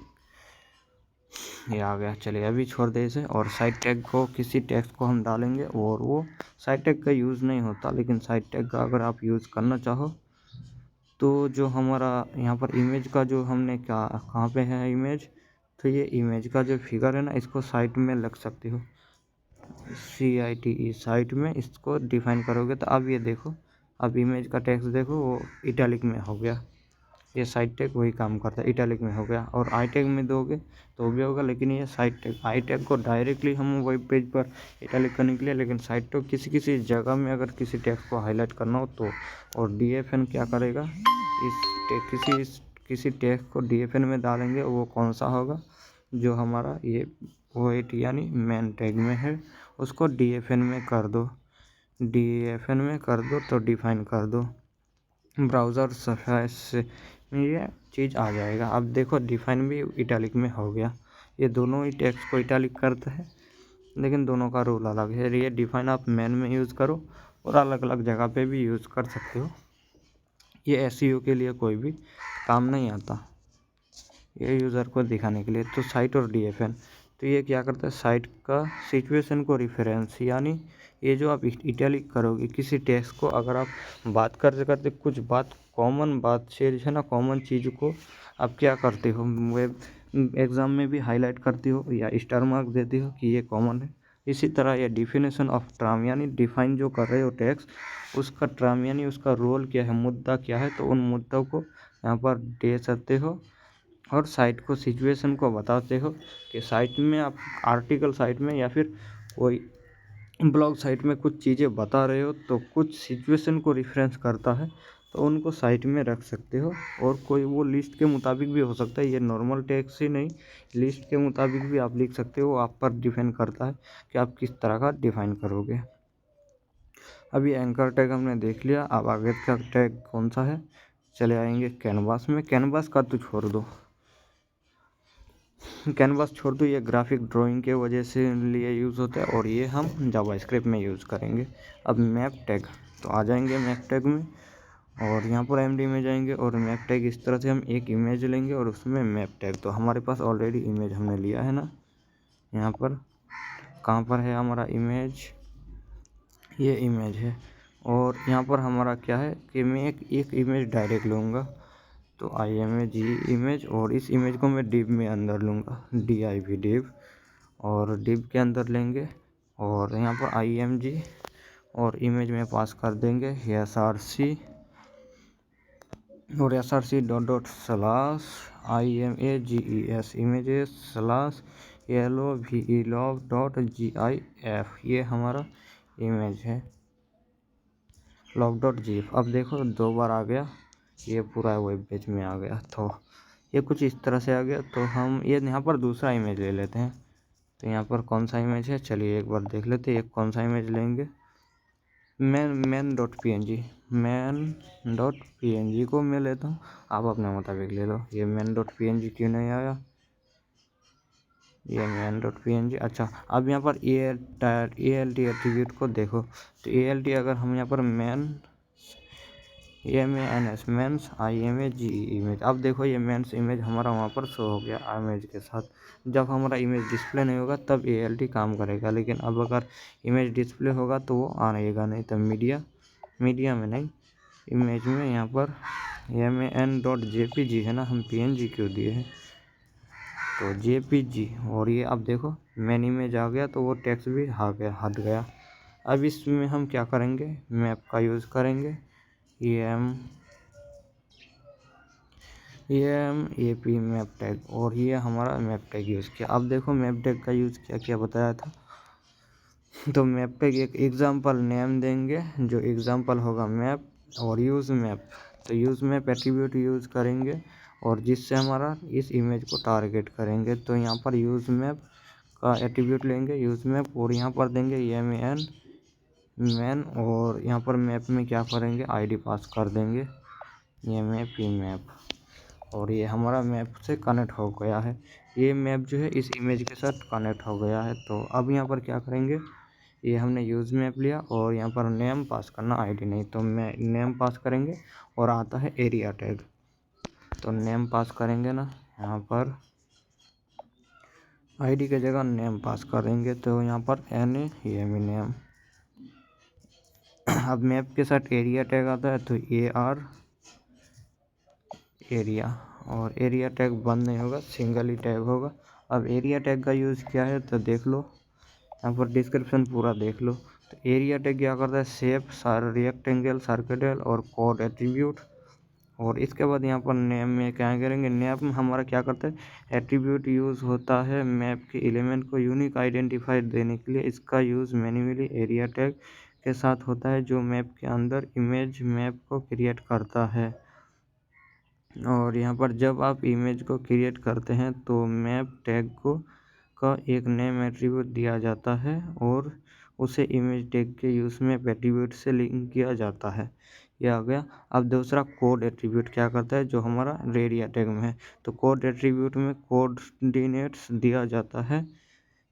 ये आ गया। चलिए अभी छोड़ दे इसे। और साइट टैग को, किसी टेक्स्ट को हम डालेंगे, और वो साइट टैग का यूज़ नहीं होता, लेकिन साइट टैग का अगर आप यूज़ करना चाहो तो जो हमारा यहाँ पर इमेज का जो हमने कहाँ पे है इमेज, तो ये इमेज का जो फिगर है ना, इसको साइट में लग सकते हो, CITE साइट में इसको डिफाइन करोगे। तो अब ये देखो अब इमेज का टेक्स्ट देखो वो इटैलिक में हो गया, ये साइड टैग वही काम करता है, इटैलिक में हो गया। और आई टैग में दोगे तो भी होगा, लेकिन ये साइड टैग, आई टैग को डायरेक्टली हम वेब पेज पर इटैलिक करने के लिए, लेकिन साइड टैग किसी किसी जगह में अगर किसी टेक्स्ट को हाईलाइट करना हो तो। और DFN क्या करेगा, किसी टेक्स्ट को DFN में डालेंगे, वो कौन सा होगा, जो हमारा ये वेट यानी मेन टैग में है उसको DFN में कर दो, DFN में कर दो तो डिफाइन कर दो, ब्राउज़र सर्फेस में ये चीज़ आ जाएगा। अब देखो डिफाइन भी इटैलिक में हो गया, ये दोनों ही टेक्स्ट को इटैलिक करते हैं, लेकिन दोनों का रूल अलग है। ये डिफाइन आप मेन में यूज़ करो और अलग अलग जगह पे भी यूज़ कर सकते हो, ये SEO के लिए कोई भी काम नहीं आता, ये यूज़र को दिखाने के लिए। तो साइट और DFN, तो ये क्या करता है, साइट का सिचुएशन को रेफरेंस, यानी ये जो आप इटैलिक करोगे किसी टेक्स्ट को, अगर आप बात करते करते कुछ बात कॉमन बात शेयर है ना, कॉमन चीज़ को आप क्या करते हो, वेब एग्ज़ाम में भी हाईलाइट करती हो या स्टार मार्क देती हो कि ये कॉमन है। इसी तरह ये डिफिनेशन ऑफ टर्म, यानी डिफाइन जो कर रहे हो टेक्स्ट, उसका टर्म यानी उसका रोल क्या है, मुद्दा क्या है, तो उन मुद्दों को यहाँ पर दे सकते हो। और साइट को सिचुएशन को बताते हो कि साइट में आप आर्टिकल साइट में या फिर कोई ब्लॉग साइट में कुछ चीज़ें बता रहे हो तो कुछ सिचुएशन को रेफरेंस करता है, तो उनको साइट में रख सकते हो। और कोई वो लिस्ट के मुताबिक भी हो सकता है, ये नॉर्मल टेक्स्ट ही नहीं, लिस्ट के मुताबिक भी आप लिख सकते हो, आप पर डिपेंड करता है कि आप किस तरह का डिफाइन करोगे। अभी एंकर टैग हमने देख लिया, अब आगे का टैग कौन सा है, चले आएंगे कैनवास में। कैनवास का तो छोड़ दो, कैनवास छोड़ दो, ये ग्राफिक ड्राइंग के वजह से लिए यूज़ होता है और ये हम जावास्क्रिप्ट में यूज़ करेंगे। अब मैप टैग, तो आ जाएंगे मैप टैग में और यहाँ पर MD में जाएंगे और मैप टैग इस तरह से हम एक इमेज लेंगे और उसमें मैप टैग, तो हमारे पास ऑलरेडी इमेज हमने लिया है ना, यहाँ पर कहाँ पर है हमारा इमेज, ये इमेज है। और यहाँ पर हमारा क्या है कि मैं एक इमेज डायरेक्ट लूँगा, तो IMG इमेज, और इस इमेज को मैं डिव में अंदर लूँगा, DIV डिव, और डिव के अंदर लेंगे और यहाँ पर IMG और इमेज में पास कर देंगे SRC और SRC dot slash IMAGES images slash LOVELOG.GIF, ये हमारा इमेज है log.gif। अब देखो 2 बार आ गया, ये पूरा वेब पेज में आ गया, तो ये कुछ इस तरह से आ गया। तो हम ये यहाँ पर दूसरा इमेज ले लेते हैं, तो यहाँ पर कौन सा इमेज है, चलिए एक बार देख लेते हैं, कौन सा इमेज लेंगे, main.png को मैं लेता हूँ, आप अपने मुताबिक ले लो। ये main.png क्यों नहीं आया, ये main.png, अच्छा। अब यहाँ पर ALT एट्रीब्यूट को देखो, तो ALT अगर हम यहाँ पर MENS मेंस IMAGE इमेज, अब देखो ये मेंस इमेज हमारा वहाँ पर शो हो गया इमेज के साथ। जब हमारा इमेज डिस्प्ले नहीं होगा तब ALT काम करेगा, लेकिन अब अगर इमेज डिस्प्ले होगा तो वो आएगा नहीं। तो मीडिया में नहीं, इमेज में यहाँ पर MAN.JPG है ना, हम PNG क्यों दिए हैं, तो JPG। और ये अब देखो मेन इमेज आ गया, तो वो टेक्स्ट भी हट गया। अब इसमें हम क्या करेंगे, मैप का यूज़ करेंगे, AP मैप टैग, और ये हमारा मैप टैग यूज़ किया। अब देखो मैप टैग का यूज़ क्या क्या बताया था, तो मैप टैग एक एग्जांपल नेम देंगे, जो एग्जांपल होगा मैप, और यूज़ मैप, तो यूज़ मैप एट्रीब्यूट यूज़ करेंगे और जिससे हमारा इस इमेज को टारगेट करेंगे। तो यहाँ पर यूज़ मैप का एट्रीब्यूट लेंगे, यूज़ मैप, और यहाँ पर देंगे मैन, और यहाँ पर मैप में क्या करेंगे, ID पास कर देंगे MAP मैप, और ये हमारा मैप से कनेक्ट हो गया है, ये मैप जो है इस इमेज के साथ कनेक्ट हो गया है। तो अब यहाँ पर क्या करेंगे, ये हमने यूज़ मैप लिया और यहाँ पर नेम पास करना, ID नहीं, तो मैं नेम पास करेंगे और आता है एरिया टैग, तो नेम पास करेंगे ना, यहाँ पर ID की जगह नेम पास करेंगे, तो यहाँ पर NAME नेम। अब मैप के साथ एरिया टैग आता है, तो AR एरिया, और एरिया टैग बंद नहीं होगा, सिंगल ही टैग होगा। अब एरिया टैग का यूज़ क्या है, तो देख लो यहाँ पर डिस्क्रिप्शन पूरा देख लो, तो एरिया टैग क्या करता है, शेप, रेक्टेंगल, सर्कल और कोड एट्रीब्यूट। और इसके बाद यहाँ पर नेम में क्या करेंगे, नेम हमारा क्या करता है, एट्रीब्यूट यूज़ होता है मैप के एलिमेंट को यूनिक आइडेंटिफायर देने के लिए। इसका यूज़ मैन्युअली एरिया टैग के साथ होता है जो मैप के अंदर इमेज मैप को क्रिएट करता है। और यहाँ पर जब आप इमेज को क्रिएट करते हैं तो मैप टैग का एक नेम एट्रीब्यूट दिया जाता है और उसे इमेज टैग के यूज़ में एट्रीब्यूट से लिंक किया जाता है। यह आ गया। अब दूसरा कोड एट्रीब्यूट क्या करता है, जो हमारा एरिया टैग में है। तो कोड एट्रीब्यूट में कोऑर्डिनेट्स दिया जाता है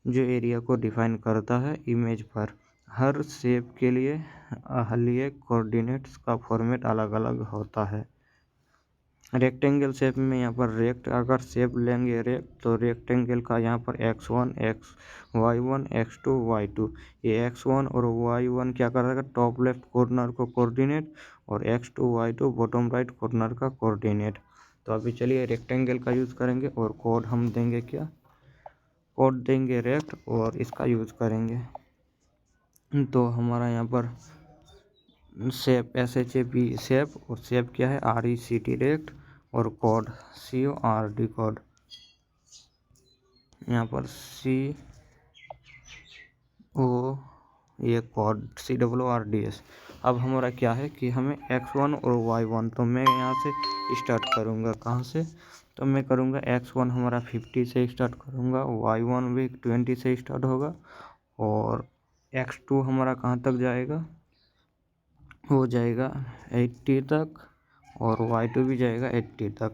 जो एरिया को डिफाइन करता है इमेज पर। हर शेप के लिए कोऑर्डिनेट्स का फॉर्मेट अलग अलग होता है। रेक्टेंगल शेप में यहाँ पर अगर शेप लेंगे तो रेक्टेंगल का यहाँ पर x1 y1 x2 y2, ये x1 और y1 क्या कर रहा है, टॉप लेफ्ट कॉर्नर को कोऑर्डिनेट और x2 y2 bottom right corner का कोऑर्डिनेट। तो अभी चलिए रेक्टेंगल का यूज़ करेंगे और कोड हम देंगे क्या, कोड देंगे रेक्ट और इसका यूज़ करेंगे। तो हमारा यहाँ पर शेप SHAP शेप और शेप क्या है RECT रेक्ट और कोड CORD कोड। यहाँ पर ये कोड COORDS। अब हमारा क्या है कि हमें x1 और y1, तो मैं यहाँ से स्टार्ट करूँगा, कहाँ से, तो मैं करूँगा x1 हमारा 50 से स्टार्ट करूँगा, y1 भी 20 से स्टार्ट होगा और x2 हमारा कहाँ तक जाएगा, हो जाएगा 80 तक और y2 भी जाएगा 80 तक।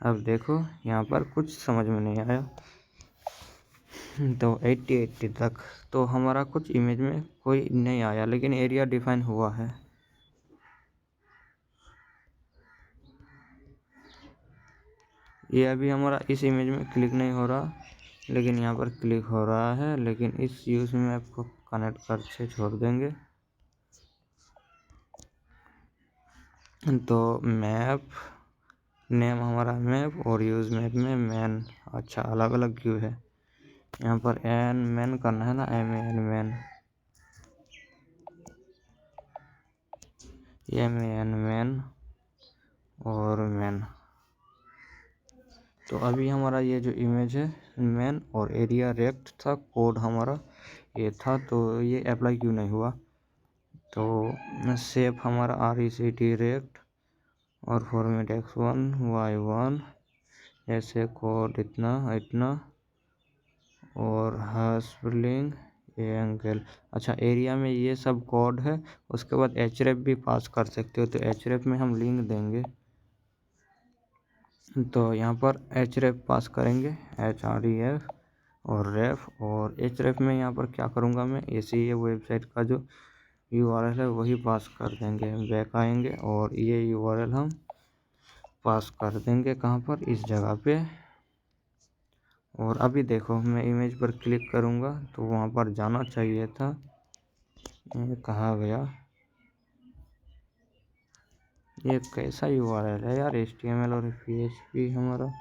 अब देखो यहाँ पर कुछ समझ में नहीं आया, तो 80 तक तो हमारा कुछ इमेज में कोई नहीं आया, लेकिन एरिया डिफाइन हुआ है। ये अभी हमारा इस इमेज में क्लिक नहीं हो रहा, लेकिन यहाँ पर क्लिक हो रहा है, लेकिन इस यूज में आपको कनेक्ट कर से छोड़ देंगे। तो मैप नेम हमारा मैप और यूज मैप में मैन, अच्छा अलग अलग क्यों है, यहाँ पर एन मैन करना है ना, MAN मैन, MAN मैन और मैन। तो अभी हमारा ये जो इमेज है मैन और एरिया रेक्ट था, कोड हमारा ये था, तो ये अप्लाई क्यों नहीं हुआ। तो शेप हमारा RECT रेक्ट और फॉर्मेट x1 y1 ऐसे कोड इतना और हास्पलिंग एंगल। अच्छा एरिया में ये सब कोड है, उसके बाद href भी पास कर सकते हो, तो href में हम लिंक देंगे। तो यहाँ पर href पास करेंगे href और रेफ, और href में यहाँ पर क्या करूँगा मैं, ये वेबसाइट का जो URL है वही पास कर देंगे। बैक आएंगे और ये URL हम पास कर देंगे कहाँ पर, इस जगह पे। और अभी देखो मैं इमेज पर क्लिक करूँगा तो वहाँ पर जाना चाहिए था, ये कहाँ गया, ये कैसा URL है यार, HTML और PHP हमारा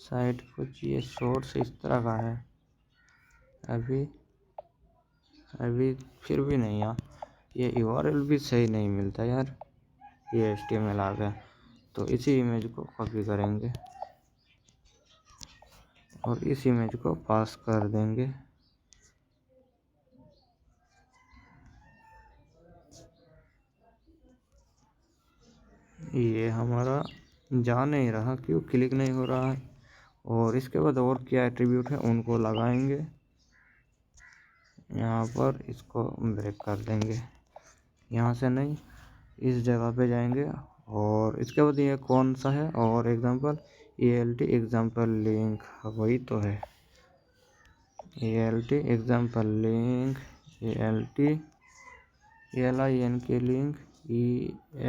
साइट कुछ ये सोर्स इस तरह का है। अभी फिर भी नहीं यार, ये URL भी सही नहीं मिलता यार, ये HTML आ गया। तो इसी इमेज को कॉपी करेंगे और इस इमेज को पास कर देंगे। ये हमारा जा नहीं रहा, क्यों क्लिक नहीं हो रहा है। और इसके बाद और क्या एट्रीब्यूट है उनको लगाएंगे, यहाँ पर इसको ब्रेक कर देंगे, यहाँ से नहीं, इस जगह पे जाएंगे। और इसके बाद ये कौन सा है, और एग्जांपल ELT एग्जांपल लिंक, वही तो है ELT example link, ELT LINK link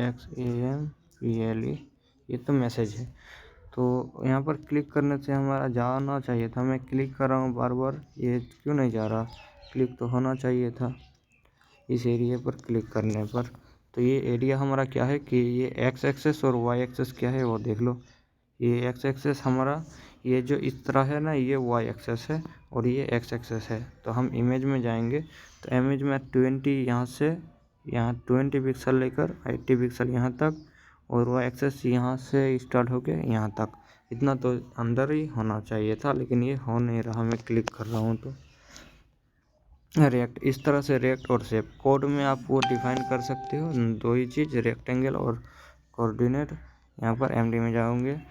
EXAMPLE, ये तो मैसेज है। तो यहाँ पर क्लिक करने से हमारा जाना चाहिए था, मैं क्लिक कर रहा हूँ बार बार, ये क्यों नहीं जा रहा, क्लिक तो होना चाहिए था इस एरिया पर क्लिक करने पर। तो ये एरिया हमारा क्या है कि ये x एक्सेस और y एक्सेस क्या है वो देख लो। ये x एक्सेस हमारा ये जो इस तरह है ना, ये वाई एक्सेस है और ये एक्स एक्सेस है। तो हम इमेज में जाएंगे तो इमेज में 20 यहाँ से यहाँ 20 पिक्सल लेकर 80 पिक्सल यहाँ तक, और वाई एक्सेस यहाँ से स्टार्ट होके यहाँ तक। इतना तो अंदर ही होना चाहिए था, लेकिन ये हो नहीं रहा। मैं क्लिक कर रहा हूँ तो रिएक्ट, इस तरह से रिएक्ट और शेप कोड में आप वो डिफाइन कर सकते हो। दो ही चीज़, रेक्टेंगल और कोऑर्डिनेट। यहाँ पर एमडी में जाओगे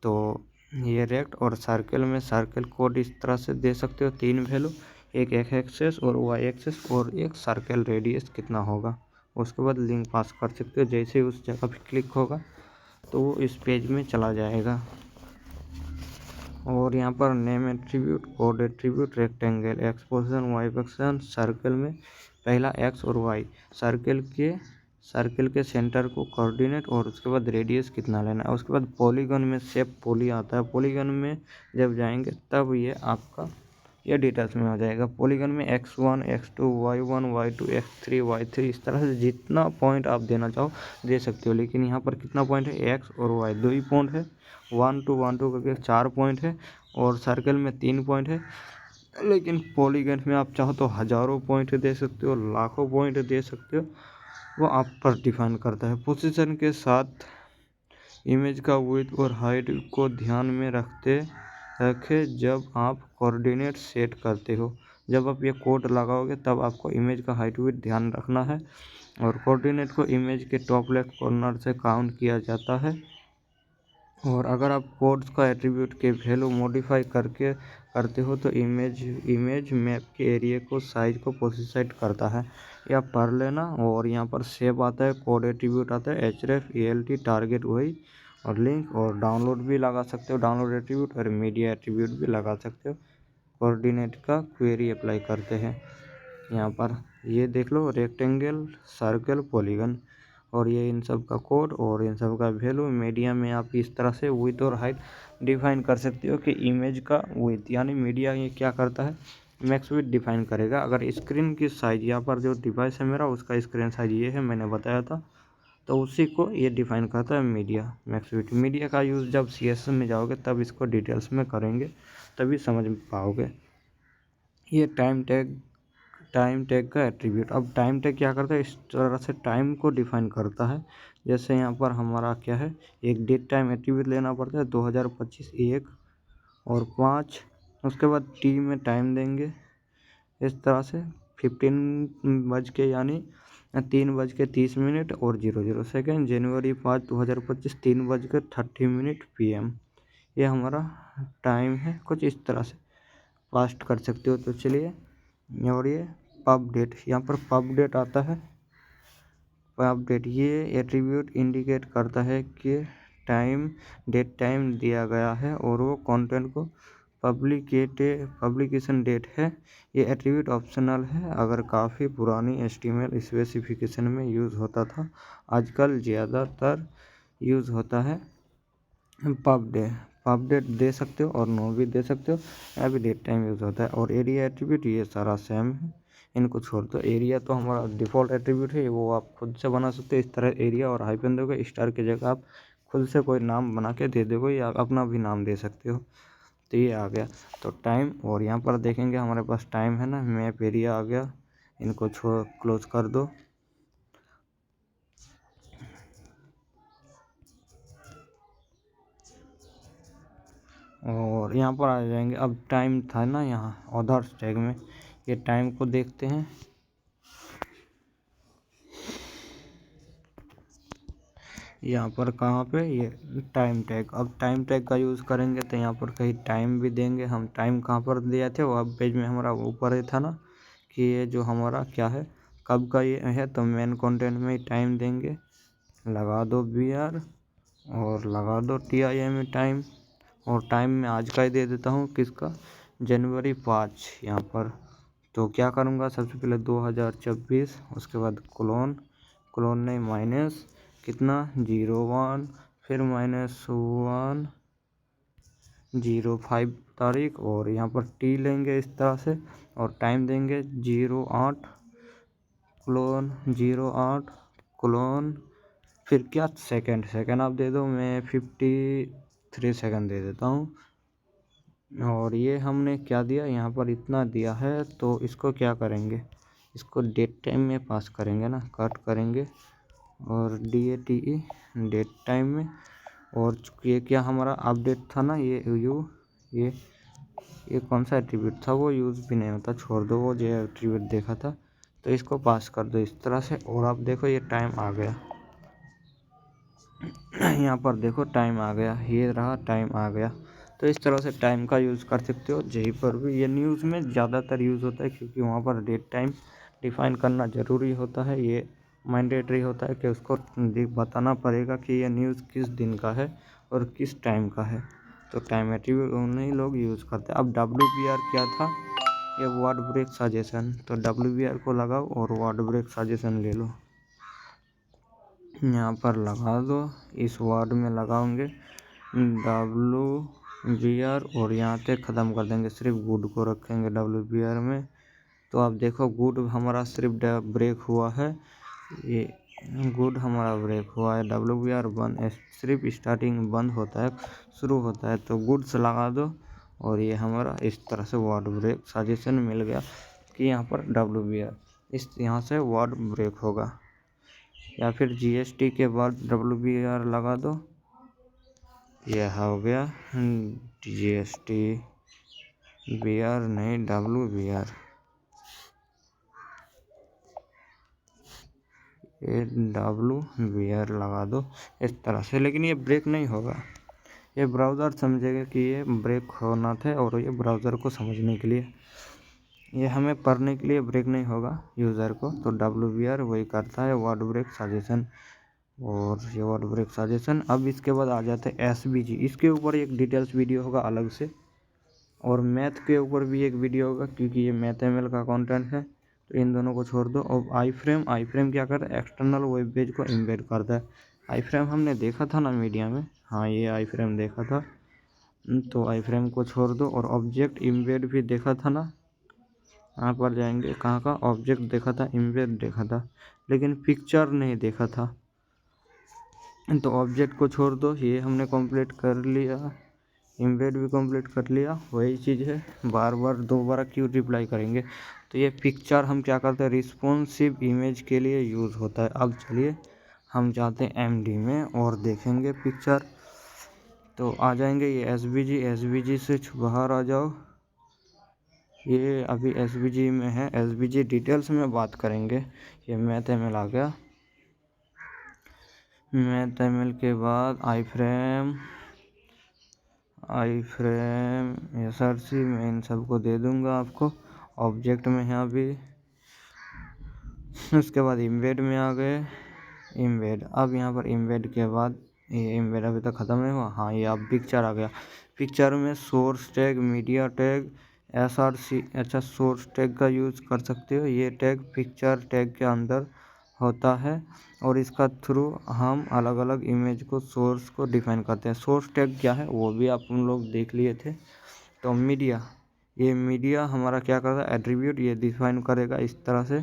तो ये रेक्ट और सर्कल में सर्कल कोड इस तरह से दे सकते हो, 3 वैल्यू, एक एक्स एक्सेस और वाई एक्सेस और एक सर्कल रेडियस कितना होगा। उसके बाद लिंक पास कर सकते हो। जैसे ही उस जगह पे क्लिक होगा तो वो इस पेज में चला जाएगा। और यहाँ पर name attribute, code attribute, rectangle, X position, Y position, circle में पहला एक्स और वाई, सर्कल के सेंटर को कोऑर्डिनेट, और उसके बाद रेडियस कितना लेना है। उसके बाद पॉलीगन में शेप पॉली आता है। पॉलीगन में जब जाएंगे तब ये आपका ये डिटेल्स में आ जाएगा। पॉलीगन में x1, x2, y1, y2, x3, y3, इस तरह से जितना पॉइंट आप देना चाहो दे सकते हो। लेकिन यहाँ पर कितना पॉइंट है, x और y 2 ही पॉइंट है, 1 2 1 2 करके 4 पॉइंट है, और सर्कल में 3 पॉइंट है। लेकिन पॉलीगन में आप चाहो तो हज़ारों पॉइंट दे सकते हो, लाखों पॉइंट दे सकते हो, वो आप पर डिफाइन करता है। पोजीशन के साथ इमेज का विड्थ और हाइट को ध्यान में रखें जब आप कोऑर्डिनेट सेट करते हो। जब आप ये कोड लगाओगे तब आपको इमेज का हाइट विड्थ ध्यान रखना है, और कोऑर्डिनेट को इमेज के टॉप लेफ्ट कॉर्नर से काउंट किया जाता है। और अगर आप कोड्स का एट्रीब्यूट के वैल्यू मॉडिफाई करते हो तो इमेज मैप के एरिया को साइज को प्रोसेसाइड करता है। ये आप पढ़ लेना। और यहाँ पर शेप आता है, कोड एट्रीब्यूट आता है, href, alt, टारगेट वही, और लिंक, और डाउनलोड भी लगा सकते हो, डाउनलोड एट्रीब्यूट, और मीडिया एट्रीब्यूट भी लगा सकते हो। कोऑर्डिनेट का क्वेरी अप्लाई करते हैं। यहाँ पर ये देख लो, रेक्टेंगल, सर्कल, पॉलीगन, और ये इन सब का कोड और इन सब का वैल्यू। मीडिया में आप इस तरह से विड्थ और हाइट डिफाइन कर सकते हो कि इमेज का विड्थ, यानी मीडिया ये क्या करता है, मैक्स विड्थ डिफाइन करेगा। अगर स्क्रीन की साइज, यहाँ पर जो डिवाइस है मेरा उसका स्क्रीन साइज ये है, मैंने बताया था, तो उसी को ये डिफाइन करता है मीडिया, मैक्स विड्थ। मीडिया का यूज़ जब CSS में जाओगे तब इसको डिटेल्स में करेंगे, तभी समझ पाओगे। ये टाइम टैग का एट्रीब्यूट। अब टाइम टैग क्या करता है, इस तरह से टाइम को डिफाइन करता है। जैसे यहाँ पर हमारा क्या है, एक डेट टाइम एट्रीब्यूट लेना पड़ता है, 2025 1 और 5। उसके बाद टी में टाइम देंगे इस तरह से 15 बज के, यानी 3:30 और 00 सेकेंड, जनवरी 5 2025 3:30 PM। ये हमारा टाइम है, कुछ इस तरह से पास्ट कर सकते हो। तो चलिए, और ये पब डेट, यहाँ पर पब डेट आता है। पब डेट ये एट्रीब्यूट इंडिकेट करता है कि डेट टाइम दिया गया है और वो कंटेंट को पब्लिकेशन डेट है। ये एट्रीब्यूट ऑप्शनल है, अगर काफ़ी पुरानी HTML स्पेसिफिकेशन में यूज़ होता था। आजकल ज़्यादातर यूज़ होता है पब डेट दे सकते हो और नो भी दे सकते हो। यहाँ भी डेट टाइम यूज़ होता है। और एरिया एट्रीब्यूट ये सारा सेम है, इनको छोड़ दो। एरिया तो हमारा डिफ़ॉल्ट एट्रीब्यूट है, वो आप खुद से बना सकते हो। इस तरह एरिया और हाइफन दोगे, स्टार की जगह आप खुद से कोई नाम बना के दे दोगे, या अपना भी नाम दे सकते हो। तो ये आ गया तो टाइम। और यहाँ पर देखेंगे हमारे पास टाइम है ना, मैप एरिया आ गया, इनको क्लोज कर दो। और यहाँ पर आ जाएंगे। अब टाइम था ना यहाँ अदर्स टैग में, ये टाइम को देखते हैं। यहाँ पर कहाँ पे, ये टाइम टैग। अब टाइम टैग का यूज़ करेंगे तो यहाँ पर कहीं टाइम भी देंगे। हम टाइम कहाँ पर दिए थे, वो अब पेज में हमारा ऊपर ही था ना, कि ये जो हमारा क्या है, कब का ये है, तो मेन कंटेंट में ही टाइम देंगे। लगा दो BR और लगा दो TIM टाइम। और टाइम में आज का ही दे देता हूँ, किसका, जनवरी 5 यहाँ पर। तो क्या करूँगा, सबसे पहले 2026, उसके बाद क्लोन नहीं, माइनस कितना, 01, फिर -105 तारीख, और यहाँ पर टी लेंगे इस तरह से, और टाइम देंगे 08 क्लोन, फिर क्या, सेकंड आप दे दो, मैं 53 सेकंड दे देता हूँ। और ये हमने क्या दिया, यहाँ पर इतना दिया है, तो इसको क्या करेंगे, इसको डेट टाइम में पास करेंगे ना, कट करेंगे और DATE डेट टाइम में। और ये क्या हमारा अपडेट था ना, ये कौन सा एट्रीब्यूट था, वो यूज़ भी नहीं होता, छोड़ दो, वो जो एट्रीब्यूट देखा था। तो इसको पास कर दो इस तरह से। और आप देखो ये टाइम आ गया, यहाँ पर देखो टाइम आ गया, ये रहा टाइम आ गया। तो इस तरह से टाइम का यूज़ कर सकते हो जहीं पर भी। ये न्यूज़ में ज़्यादातर यूज़ होता है क्योंकि वहाँ पर डेट टाइम डिफाइन करना ज़रूरी होता है। ये मैंडेटरी होता है कि उसको बताना पड़ेगा कि ये न्यूज़ किस दिन का है और किस टाइम का है। तो टाइम एट्रीब्यूट उन्हीं लोग यूज़ करते हैं। अब WBR क्या था, ये वर्ड ब्रेक सजेशन। तो WBR को लगाओ और वर्ड ब्रेक सजेशन ले लो, यहाँ पर लगा दो, इस वर्ड में लगाओगे WBR और यहाँ तक ख़त्म कर देंगे, सिर्फ गुड को रखेंगे WBR में। तो आप देखो गुड हमारा सिर्फ ब्रेक हुआ है, ये गुड हमारा ब्रेक हुआ है। WBR बंद, सिर्फ स्टार्टिंग बंद होता है, शुरू होता है। तो गुड से लगा दो और ये हमारा इस तरह से वर्ड ब्रेक सजेशन मिल गया कि यहाँ पर WBR, इस यहाँ से वर्ड ब्रेक होगा। या फिर GST के बाद WBR लगा दो, यह हो गया GST BR नहीं WBR, ये WBR लगा दो इस तरह से। लेकिन ये ब्रेक नहीं होगा, ये ब्राउज़र समझेगा कि ये ब्रेक होना था और ये ब्राउज़र को समझने के लिए, ये हमें पढ़ने के लिए ब्रेक नहीं होगा यूज़र को। तो WBR वही करता है, वर्ड ब्रेक सजेशन। और ये वर्ड ब्रेक सजेशन। अब इसके बाद आ जाते हैं SVG। इसके ऊपर एक डिटेल्स वीडियो होगा अलग से, और मैथ के ऊपर भी एक वीडियो होगा क्योंकि ये MathML का कंटेंट है। तो इन दोनों को छोड़ दो। अब आई फ्रेम क्या करता है, एक्सटर्नल वेब पेज को इम्बेड करता है। आई फ्रेम हमने देखा था ना मीडिया में, हाँ ये आई फ्रेम देखा था। तो आई फ्रेम को छोड़ दो। और ऑब्जेक्ट इम्बेड भी देखा था ना, यहाँ पर जाएंगे, कहाँ का ऑब्जेक्ट देखा था, इम्बेड देखा था, लेकिन पिक्चर नहीं देखा था। तो ऑब्जेक्ट को छोड़ दो, ये हमने कंप्लीट कर लिया, इम्बेड भी कंप्लीट कर लिया। वही चीज़ है, बार बार दोबारा क्यों रिप्लाई करेंगे। तो ये पिक्चर हम क्या करते हैं, रिस्पॉन्सिव इमेज के लिए यूज़ होता है। अब चलिए हम जाते हैं MD में और देखेंगे पिक्चर। तो आ जाएंगे ये SVG से बाहर आ जाओ, ये अभी SVG में है। SVG डिटेल्स में बात करेंगे। ये MathML आ गया, MathML के बाद आई फ्रेम SRC मैं इन सबको दे दूंगा आपको। ऑब्जेक्ट में है अभी, उसके बाद इम्बेड में आ गए, इम्बेड। अब यहाँ पर इम्बेड के बाद ये इम्बेड अभी तक ख़त्म नहीं हुआ, हाँ ये अब पिक्चर आ गया। पिक्चर में source tag, media tag, SRC, अच्छा सोर्स टैग का यूज़ कर सकते हो। ये टैग पिक्चर टैग के अंदर होता है और इसका थ्रू हम अलग अलग इमेज को, सोर्स को डिफाइन करते हैं। सोर्स टैग क्या है वो भी आप लोग देख लिए थे। तो मीडिया, ये मीडिया हमारा क्या करता है, एट्रीब्यूट ये डिफाइन करेगा इस तरह से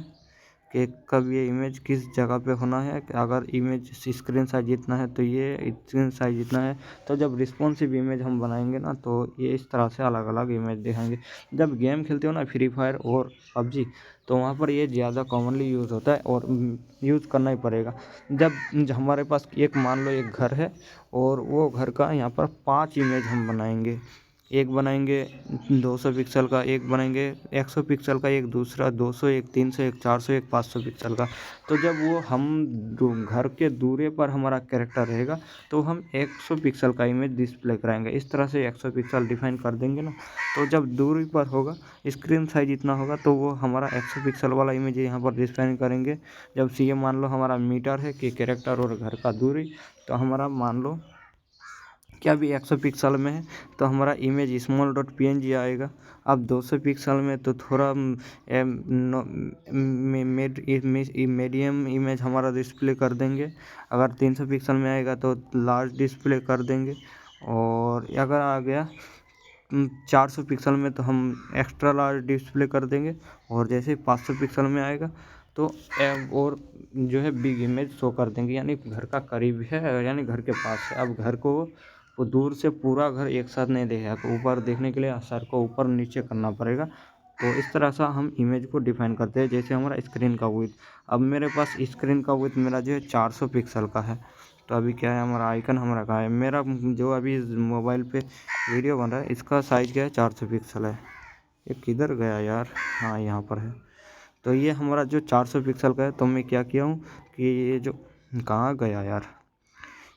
कि कब ये इमेज किस जगह पे होना है। अगर इमेज स्क्रीन साइज जितना है तो ये स्क्रीन साइज जितना है। तो जब रिस्पॉन्सिव इमेज हम बनाएंगे ना, तो ये इस तरह से अलग अलग इमेज दिखाएंगे। जब गेम खेलते हो ना फ्री फायर और PUBG, तो वहाँ पर ये ज़्यादा कॉमनली यूज़ होता है और यूज़ करना ही पड़ेगा। जब हमारे पास एक, मान लो एक घर है और वो घर का यहाँ पर 5 इमेज हम बनाएंगे। एक बनाएंगे 200 पिक्सल का, एक बनाएंगे 100 पिक्सल का, एक दूसरा 200, एक 300, एक 400, एक 500 पिक्सल का। तो जब वो हम घर के दूरी पर हमारा कैरेक्टर रहेगा तो हम 100 पिक्सल का इमेज डिस्प्ले कराएंगे। इस तरह से 100 पिक्सल डिफाइन कर देंगे ना, तो जब दूरी पर होगा, स्क्रीन साइज इतना होगा, तो वो हमारा 100 पिक्सल वाला इमेज यहाँ पर डिफाइन करेंगे। जब ये मान लो हमारा मीटर है कि कैरेक्टर और घर का दूरी, तो हमारा मान लो क्या भी 100 पिक्सल में है तो हमारा इमेज small.png आएगा। अब 200 पिक्सल में तो थोड़ा मीडियम इमेज हमारा डिस्प्ले कर देंगे। अगर 300 पिक्सल में आएगा तो लार्ज डिस्प्ले कर देंगे। और अगर आ गया 400 पिक्सल में तो हम एक्स्ट्रा लार्ज डिस्प्ले कर देंगे। और जैसे 500 पिक्सल में आएगा तो और जो है बिग इमेज शो कर देंगे, यानी घर का करीब है, यानी घर के पास है। अब घर को वो दूर से पूरा घर एक साथ नहीं देखेगा, तो ऊपर देखने के लिए सर को ऊपर नीचे करना पड़ेगा। तो इस तरह से हम इमेज को डिफाइन करते हैं। जैसे हमारा स्क्रीन का विड्थ, अब मेरे पास स्क्रीन का विड्थ मेरा जो है 400 पिक्सल का है। तो अभी क्या है, हमारा आइकन हमारा कहाँ है, मेरा जो अभी मोबाइल पे वीडियो बन रहा है इसका साइज़ क्या है, 400 पिक्सल है। ये किधर गया यार, हाँ यहाँ पर है। तो ये हमारा जो 400 पिक्सल का है, तो मैं क्या किया हूँ कि ये जो कहाँ गया यार,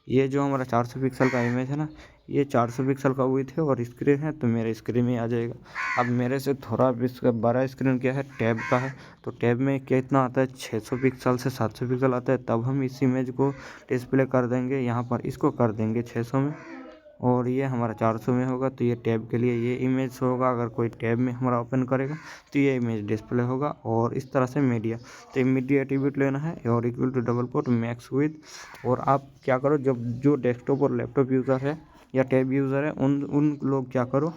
ये जो हमारा 400 पिक्सल का इमेज है ना, ये 400 पिक्सल का विड्थ है और स्क्रीन है, तो मेरे स्क्रीन में आ जाएगा। अब मेरे से थोड़ा इसका बड़ा स्क्रीन क्या है, टैब का है, तो टैब में कितना आता है, 600 पिक्सल से 700 पिक्सल आता है। तब हम इस इमेज को डिस्प्ले कर देंगे, यहाँ पर इसको कर देंगे 600 में, और ये हमारा 400 में होगा। तो ये टैब के लिए ये इमेज होगा, अगर कोई टैब में हमारा ओपन करेगा तो ये इमेज डिस्प्ले होगा। और इस तरह से मीडिया, तो मीडिया एट्रीब्यूट लेना है और equal to double quote max with. और आप क्या करो, जब जो डेस्कटॉप और लैपटॉप यूज़र है या टैब यूज़र है उन लोग क्या करो,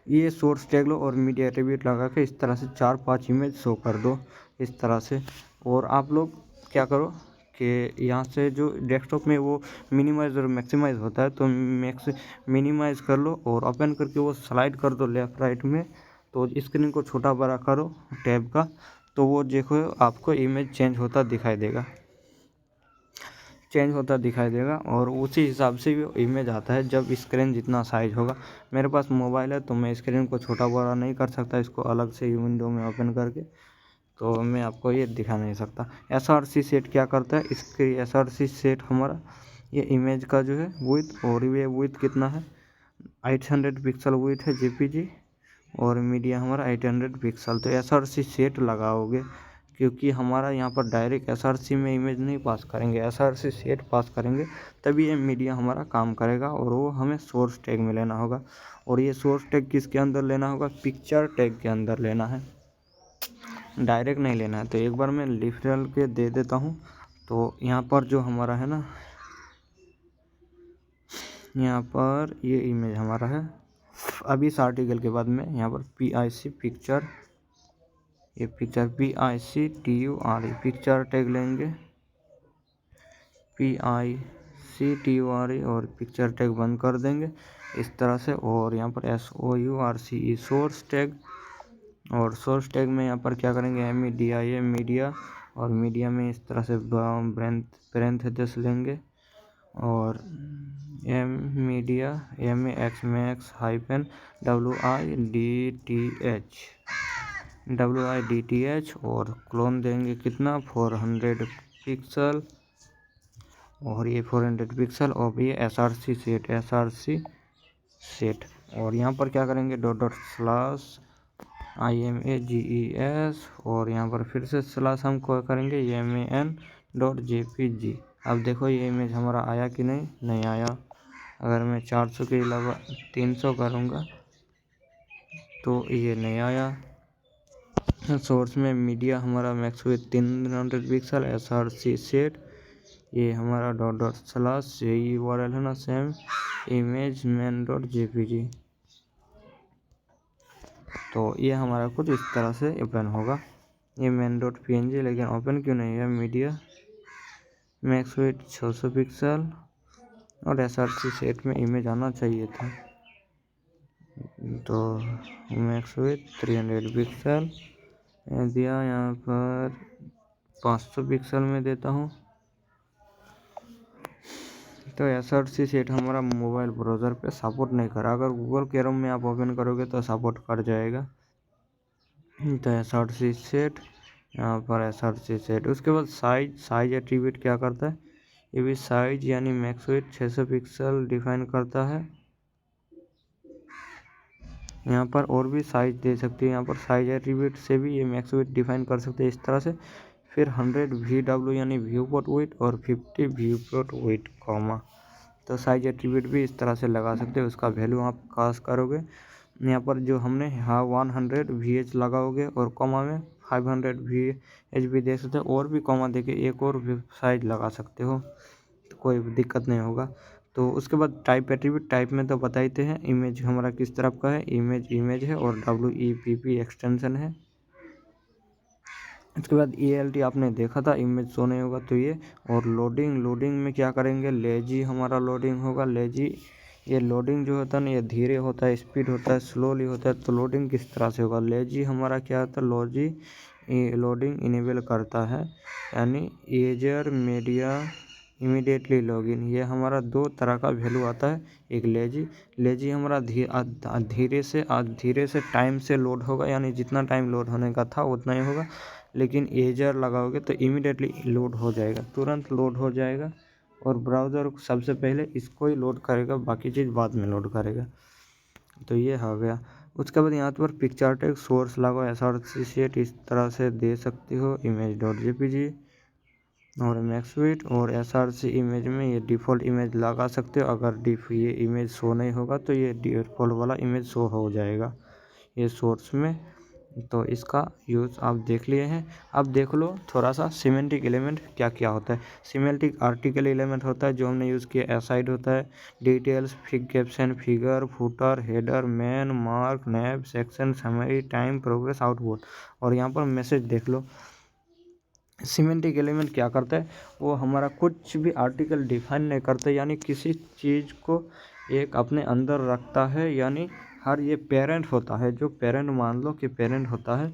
ये सोर्स टैग लो और मीडिया एट्रीब्यूट लगा के इस तरह से 4-5 इमेज शो कर दो इस तरह से। और आप लोग क्या करो कि यहाँ से जो डेस्कटॉप में वो मिनिमाइज़ और मैक्सिमाइज़ होता है, तो मिनिमाइज़ कर लो और ओपन करके वो स्लाइड कर दो लेफ़्ट राइट में। तो स्क्रीन को छोटा बड़ा करो टैब का, तो वो देखो आपको इमेज चेंज होता दिखाई देगा और उसी हिसाब से भी इमेज आता है जब स्क्रीन जितना साइज़ होगा। मेरे पास मोबाइल है तो मैं स्क्रीन को छोटा बड़ा नहीं कर सकता, इसको अलग से विंडो में ओपन करके, तो मैं आपको ये दिखा नहीं सकता। SRC सेट क्या करता है, इसके SRC सेट हमारा ये इमेज का जो है विड्थ, और ये विड्थ कितना है, 800 पिक्सल विड्थ है JPG, और मीडिया हमारा 800 पिक्सल। तो SRC सेट लगाओगे, क्योंकि हमारा यहाँ पर डायरेक्ट SRC में इमेज नहीं पास करेंगे, SRC सेट पास करेंगे, तभी ये मीडिया हमारा काम करेगा। और वो हमें सोर्स टैग में लेना होगा, और ये सोर्स टैग किसके अंदर लेना होगा, पिक्चर टैग के अंदर लेना है, डायरेक्ट नहीं लेना है। तो एक बार मैं लिफरल के दे देता हूँ। तो यहाँ पर जो हमारा है ना, यहाँ पर ये इमेज हमारा है। अभी इस आर्टिकल के बाद में यहाँ पर PIC पिक्चर, ये पिक्चर PICTURE पिक्चर टैग लेंगे, PICTURE, और पिक्चर टैग बंद कर देंगे इस तरह से। और यहाँ पर SOURCE सोर्स टैग, और सोर्स टैग में यहाँ पर क्या करेंगे, मीडिया, और मीडिया में इस तरह से पैरेंथेसिस लेंगे, और मीडिया MAX हाइफन WIDTH, और क्लोन देंगे कितना, 400 पिक्सल, और ये 400 पिक्सल, और ये SRC सेट। और यहाँ पर क्या करेंगे, ./IMAGES, और यहाँ पर फिर से स्लैश हम को करेंगे MAN.JPG। अब देखो ये इमेज हमारा आया कि नहीं आया। अगर मैं 400 के अलावा 300 करूँगा तो ये नहीं आया। सोर्स में मीडिया हमारा max with 300 pixel, SRC set, ये हमारा ./ यही URL है ना सेम, इमेज man.jpg। तो ये हमारा कुछ इस तरह से ओपन होगा, ये man.png, लेकिन ओपन क्यों नहीं है, मीडिया मैक्स विड 600 पिक्सल और SRC सेट में इमेज आना चाहिए था। तो मैक्स विड 300 पिक्सल दिया, यहाँ पर 500 पिक्सल में देता हूँ। तो SRC सेट हमारा मोबाइल ब्राउज़र पे सपोर्ट नहीं करा, अगर गूगल क्रोम में आप ओपन करोगे तो सपोर्ट कर जाएगा। तो SRC सेट, यहाँ पर SRC सेट। उसके बाद साइज एट्रीब्यूट क्या करता है, ये भी साइज यानी मैक्स विड्थ 600 पिक्सल डिफाइन करता है। यहाँ पर और भी साइज दे सकते हैं, यहाँ पर साइज एट्रीब्यूट से भी ये मैक्स विड्थ डिफाइन कर सकते हैं इस तरह से। फिर 100 VW यानी व्यू पोर्ट विड्थ, और 50 व्यू पोर्ट विड्थ कॉमा। तो साइज एट्रीब्यूट भी इस तरह से लगा सकते हैं, उसका वैल्यू आप पास करोगे। यहाँ पर जो हमने 100 VH लगाओगे, और कॉमा में 500 VH भी दे सकते हो, और भी कॉमा देके एक और भी साइज लगा सकते हो, तो कोई दिक्कत नहीं होगा। तो उसके बाद टाइप एट्रीब्यूट, टाइप में तो बताते हैं इमेज हमारा किस तरफ का है, इमेज है, और WEPP एक्सटेंशन है। इसके बाद ELT आपने देखा था, इमेज शो नहीं होगा तो ये। और लोडिंग में क्या करेंगे, लेजी हमारा लोडिंग होगा। लेजी, ये लोडिंग जो होता है ना, ये धीरे होता है, स्पीड होता है, स्लोली होता है। तो लोडिंग किस तरह से होगा, लेजी हमारा क्या होता है, लोडिंग इनेबल करता है, यानी एजर मीडिया इमीडिएटली लॉगिन। ये हमारा दो तरह का वैल्यू आता है। एक लेजी हमारा धीरे से टाइम से लोड होगा, यानी जितना टाइम लोड होने का था उतना ही होगा। लेकिन एजर लगाओगे तो इमीडिएटली लोड हो जाएगा, तुरंत लोड हो जाएगा। और ब्राउज़र सबसे पहले इसको ही लोड करेगा, बाकी चीज़ बाद में लोड करेगा। तो ये हो गया। उसके बाद यहाँ पर पिक्चर टैग सोर्स लगाओ, एसआरसी इस तरह से दे सकती हो, image.jpg और मैक्सविट। और एसआरसी इमेज में ये डिफ़ॉल्ट इमेज लगा सकते हो। अगर ये इमेज शो नहीं होगा तो ये डिफ़ॉल्ट वाला इमेज शो हो जाएगा ये सोर्स में। तो इसका यूज़ आप देख लिए हैं। अब देख लो थोड़ा सा सिमेंटिक एलिमेंट क्या क्या होता है। सिमेंटिक आर्टिकल एलिमेंट होता है जो हमने यूज़ किया, एसाइड होता है, details, caption, figure, footer, header, main, mark, nav, section, summary, time, progress, output. और यहाँ पर मैसेज देख लो। सिमेंटिक एलिमेंट क्या करता है, वो हमारा कुछ भी आर्टिकल डिफाइन नहीं करता, यानी किसी चीज़ को एक अपने अंदर रखता है। यानी हर ये पेरेंट होता है, जो पेरेंट मान लो कि पेरेंट होता है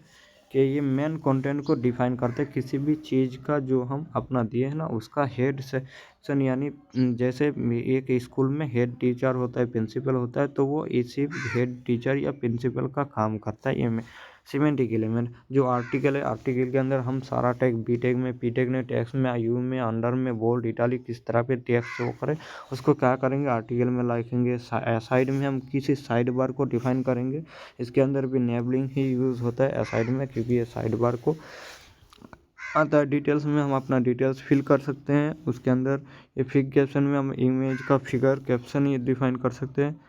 कि ये मेन कंटेंट को डिफाइन करते हैं किसी भी चीज़ का जो हम अपना दिए हैं ना, उसका हेड सेक्शन। यानी जैसे एक स्कूल में हेड टीचर होता है, प्रिंसिपल होता है, तो वो इसी हेड टीचर या प्रिंसिपल का काम करता है ये सिमेंटिक एलिमेंट। जो आर्टिकल है, आर्टिकल के अंदर हम सारा टैग, बी टैग में, पी टैग में, टेक्स्ट में, यू में, अंडर में, बोल्ड, इटालिक, किस तरह पे टेक्स्ट शो करे उसको क्या करेंगे, आर्टिकल में लिखेंगे। साइड में हम किसी साइड बार को डिफाइन करेंगे। इसके अंदर भी नेबलिंग ही यूज़ होता है साइड में, क्योंकि ये साइड बार को आता है। डिटेल्स में हम अपना डिटेल्स फिल कर सकते हैं। उसके अंदर ये फिग कैप्शन में हम इमेज का फिगर कैप्शन ये डिफाइन कर सकते हैं।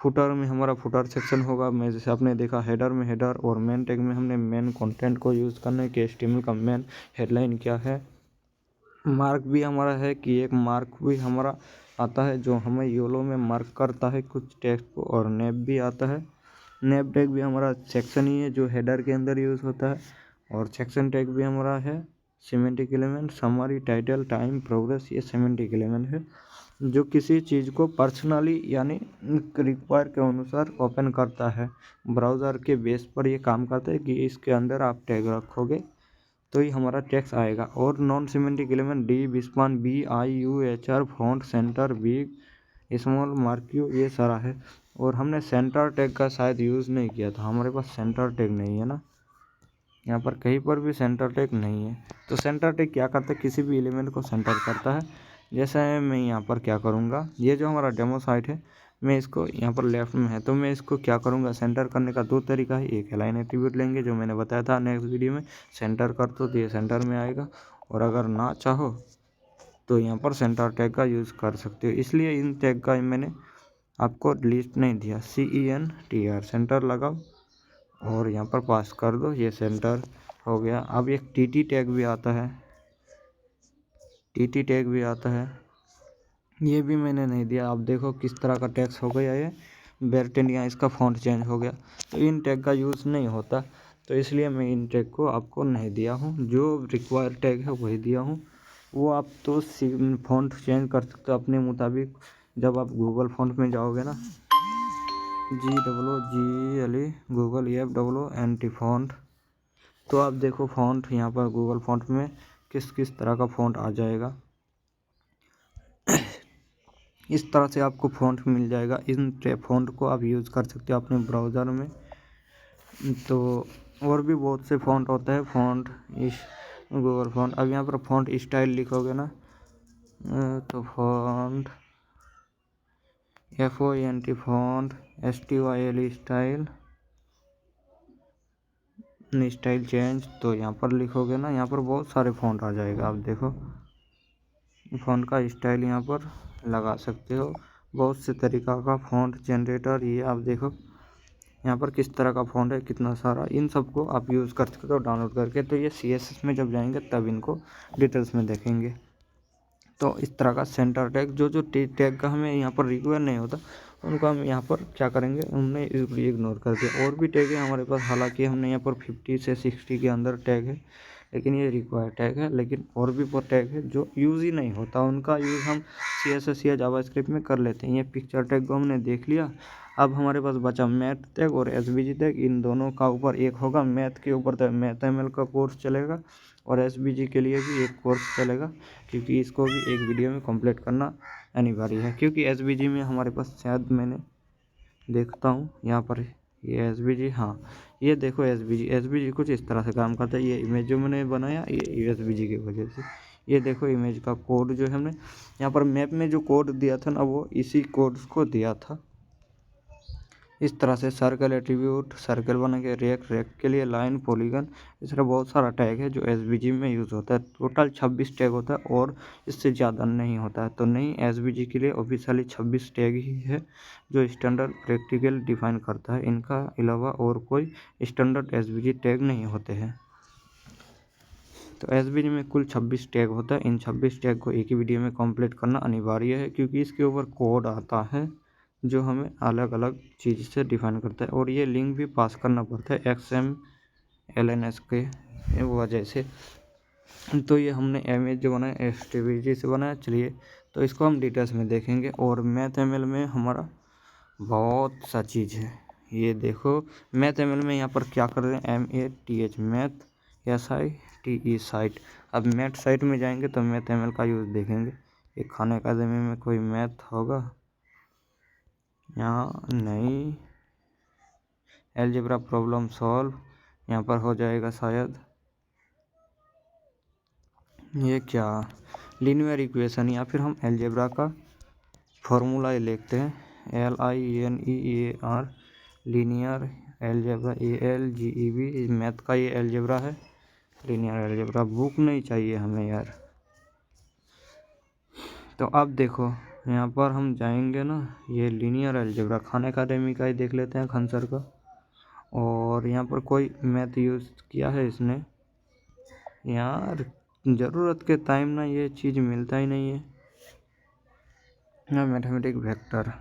फुटर में हमारा फुटर सेक्शन होगा, मैं जैसे आपने देखा हेडर में हेडर। और मेन टैग में हमने मेन कंटेंट को यूज़ करना है कि HTML का मेन हेडलाइन क्या है। मार्क भी हमारा है कि एक मार्क भी हमारा आता है जो हमें योलो में मार्क करता है कुछ टेक्स्ट को। और नैब भी आता है, नैब टैग भी हमारा सेक्शन ही है जो हेडर के अंदर यूज़ होता है। और सेक्शन टैग भी हमारा है semantic element. Summary, title, time, progress, ये सिमेंटिक एलिमेंट है जो किसी चीज़ को पर्सनली यानी रिक्वायर के अनुसार ओपन करता है। ब्राउज़र के बेस पर ये काम करता है कि इसके अंदर आप टैग रखोगे तो ही हमारा टेक्स्ट आएगा। और non semantic element div, span, BIUHR, font, centre, big, small, marquee, ये सारा है। और हमने सेंटर टैग का शायद यूज़ नहीं किया था, हमारे पास सेंटर टैग नहीं है ना, यहाँ पर कहीं पर भी सेंटर टैग नहीं है। तो सेंटर टैग क्या करता है, किसी भी एलिमेंट को सेंटर करता है। जैसे मैं यहाँ पर क्या करूँगा, ये जो हमारा डेमो साइट है, मैं इसको यहाँ पर लेफ्ट में है तो मैं इसको क्या करूँगा, सेंटर करने का दो तरीका है। एक लाइन एट्रीब्यूट लेंगे जो मैंने बताया था नेक्स्ट वीडियो में, सेंटर कर दो तो ये सेंटर में आएगा। और अगर ना चाहो तो यहाँ पर सेंटर टैग का यूज़ कर सकते हो। इसलिए इन टैग का मैंने आपको लिस्ट नहीं दिया। CENTR सेंटर लगाओ और यहाँ पर पास कर दो, ये सेंटर हो गया। अब एक TT टैग भी आता है, TT टैग भी आता है, ये भी मैंने नहीं दिया। आप देखो किस तरह का टैक्स हो गया, ये बेरटेन, यहाँ इसका फॉन्ट चेंज हो गया। तो इन टैग का यूज़ नहीं होता, तो इसलिए मैं इन टैग को आपको नहीं दिया हूँ। जो रिक्वायर टैग है वही दिया हूँ। वो आप तो फॉन्ट चेंज कर सकते हो अपने मुताबिक। जब आप गूगल फॉन्ट में जाओगे ना, GOOGLE गूगल FONT फॉन्ट, तो आप देखो फॉन्ट यहाँ पर गूगल फॉन्ट में किस किस तरह का फॉन्ट आ जाएगा। इस तरह से आपको फॉन्ट मिल जाएगा। इन फॉन्ट को आप यूज़ कर सकते हो अपने ब्राउज़र में। तो और भी बहुत से फॉन्ट होता है, फॉन्ट इस गूगल फॉन्ट। अब यहाँ पर फॉन्ट स्टाइल लिखोगे ना, तो font FONT font STYL style change, तो यहाँ पर लिखोगे ना, यहाँ पर बहुत सारे फॉन्ट आ जाएगा। आप देखो फॉन्ट का स्टाइल यहाँ पर लगा सकते हो, बहुत से तरीक़ा का फॉन्ट जनरेटर। ये आप देखो यहाँ पर किस तरह का फॉन्ट है, कितना सारा। इन सब को आप यूज़ कर सकते हो डाउनलोड करके। तो ये CSS में जब जाएंगे तब इनको डिटेल्स में देखेंगे। तो इस तरह का सेंटर टैग, जो टैग का हमें यहाँ पर रिक्वायर नहीं होता उनको हम यहाँ पर क्या करेंगे, हमने इग्नोर कर दिया। और भी टैग है हमारे पास, हालांकि हमने यहाँ पर 50 से 60 के अंदर टैग है। लेकिन ये रिक्वायर्ड टैग है। लेकिन और भी बहुत टैग है जो यूज़ ही नहीं होता, उनका यूज़ हम CSS या जावास्क्रिप्ट में कर लेते हैं। ये पिक्चर टैग को हमने देख लिया। अब हमारे पास बचा मैथ टैग और SVG टैग। इन दोनों का ऊपर एक होगा, मैथ के ऊपर तो MathML का कोर्स चलेगा और SVG के लिए भी एक कोर्स चलेगा, क्योंकि इसको भी एक वीडियो में कंप्लीट करना अनिवार्य है। क्योंकि SVG में हमारे पास शायद मैंने देखता हूँ यहाँ पर ये SVG, हाँ ये देखो SVG कुछ इस तरह से काम करता है। ये इमेज जो मैंने बनाया ये SVG की वजह से, ये देखो इमेज का कोड जो है हमने यहाँ पर मैप में जो कोड दिया था ना, वो इसी कोड को दिया था। इस तरह से सर्कल एट्रीब्यूट, सर्कल बना के रेक के लिए लाइन, पॉलीगन, इस तरह बहुत सारा टैग है जो SVG में यूज़ होता है। टोटल 26 टैग होता है और इससे ज़्यादा नहीं होता है। तो नहीं, SVG के लिए ऑफिशियली 26 टैग ही है जो स्टैंडर्ड प्रैक्टिकल डिफाइन करता है। इनका अलावा और कोई स्टैंडर्ड SVG टैग नहीं होते हैं। तो SVG में कुल 26 टैग होता है। इन 26 टैग को एक ही वीडियो में कंप्लीट करना अनिवार्य है, क्योंकि इसके ऊपर कोड आता है जो हमें अलग अलग चीज़ से डिफाइन करता है और ये लिंक भी पास करना पड़ता है XMLNS के वजह से। तो ये हमने इमेज जो बनाया SVG से बनाया। चलिए तो इसको हम डिटेल्स में देखेंगे। और MathML में हमारा बहुत सा चीज़ है। ये देखो MathML में यहाँ पर क्या कर रहे हैं, MATH मैथ SITE साइट। अब मैथ साइट में जाएंगे तो MathML का यूज़ देखेंगे। एक खान अकादमी में कोई मैथ होगा यहाँ नहीं। अलजेब्रा प्रॉब्लम सॉल्व यहाँ पर हो जाएगा शायद। ये क्या, लीनियर इक्वेशन, या फिर हम अलजेब्रा का फॉर्मूला लिखते हैं LINEAR, linear algebra, ALGEB। Math का ये अलजेब्रा है, लीनियर अलजेब्रा। बुक नहीं चाहिए हमें यार। तो अब देखो यहाँ पर हम जाएंगे ना, ये लीनियर अलजेब्रा खान अकादमी का ही देख लेते हैं, खान सर का। और यहाँ पर कोई मैथ यूज़ किया है इसने यार, ज़रूरत के टाइम ना ये चीज़ मिलता ही नहीं है ना। मैथमेटिक वेक्टर,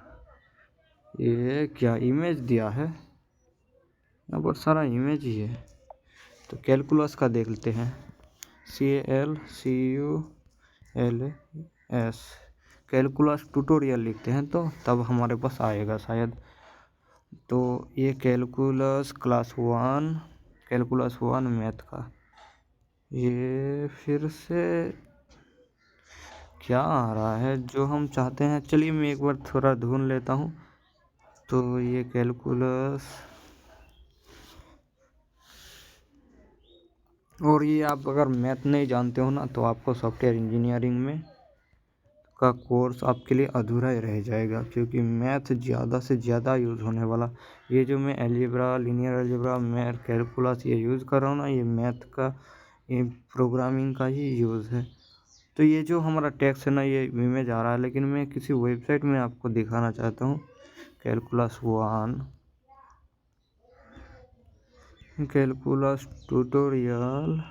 ये क्या इमेज दिया है, यहाँ पर सारा इमेज ही है। तो कैलकुलस का देख लेते हैं, CALCULS, कैलकुलस ट्यूटोरियल लिखते हैं तो तब हमारे पास आएगा शायद। तो ये कैलकुलस क्लास 1 मैथ का, ये फिर से क्या आ रहा है जो हम चाहते हैं। चलिए मैं एक बार थोड़ा ढूंढ लेता हूँ। तो ये कैलकुलस, और ये आप अगर मैथ नहीं जानते हो ना, तो आपको सॉफ्टवेयर इंजीनियरिंग में का कोर्स आपके लिए अधूरा ही रह जाएगा, क्योंकि मैथ ज़्यादा से ज़्यादा यूज़ होने वाला। ये जो मैं अलजेब्रा, लीनियर अलजेब्रा, मैं कैलकुलस ये यूज़ कर रहा हूँ ना, ये मैथ का, ये प्रोग्रामिंग का ही यूज़ है। तो ये जो हमारा टेक्स्ट है ना, ये इमेज आ रहा है, लेकिन मैं किसी वेबसाइट में आपको दिखाना चाहता हूँ। कैलकुलस ट्यूटोरियल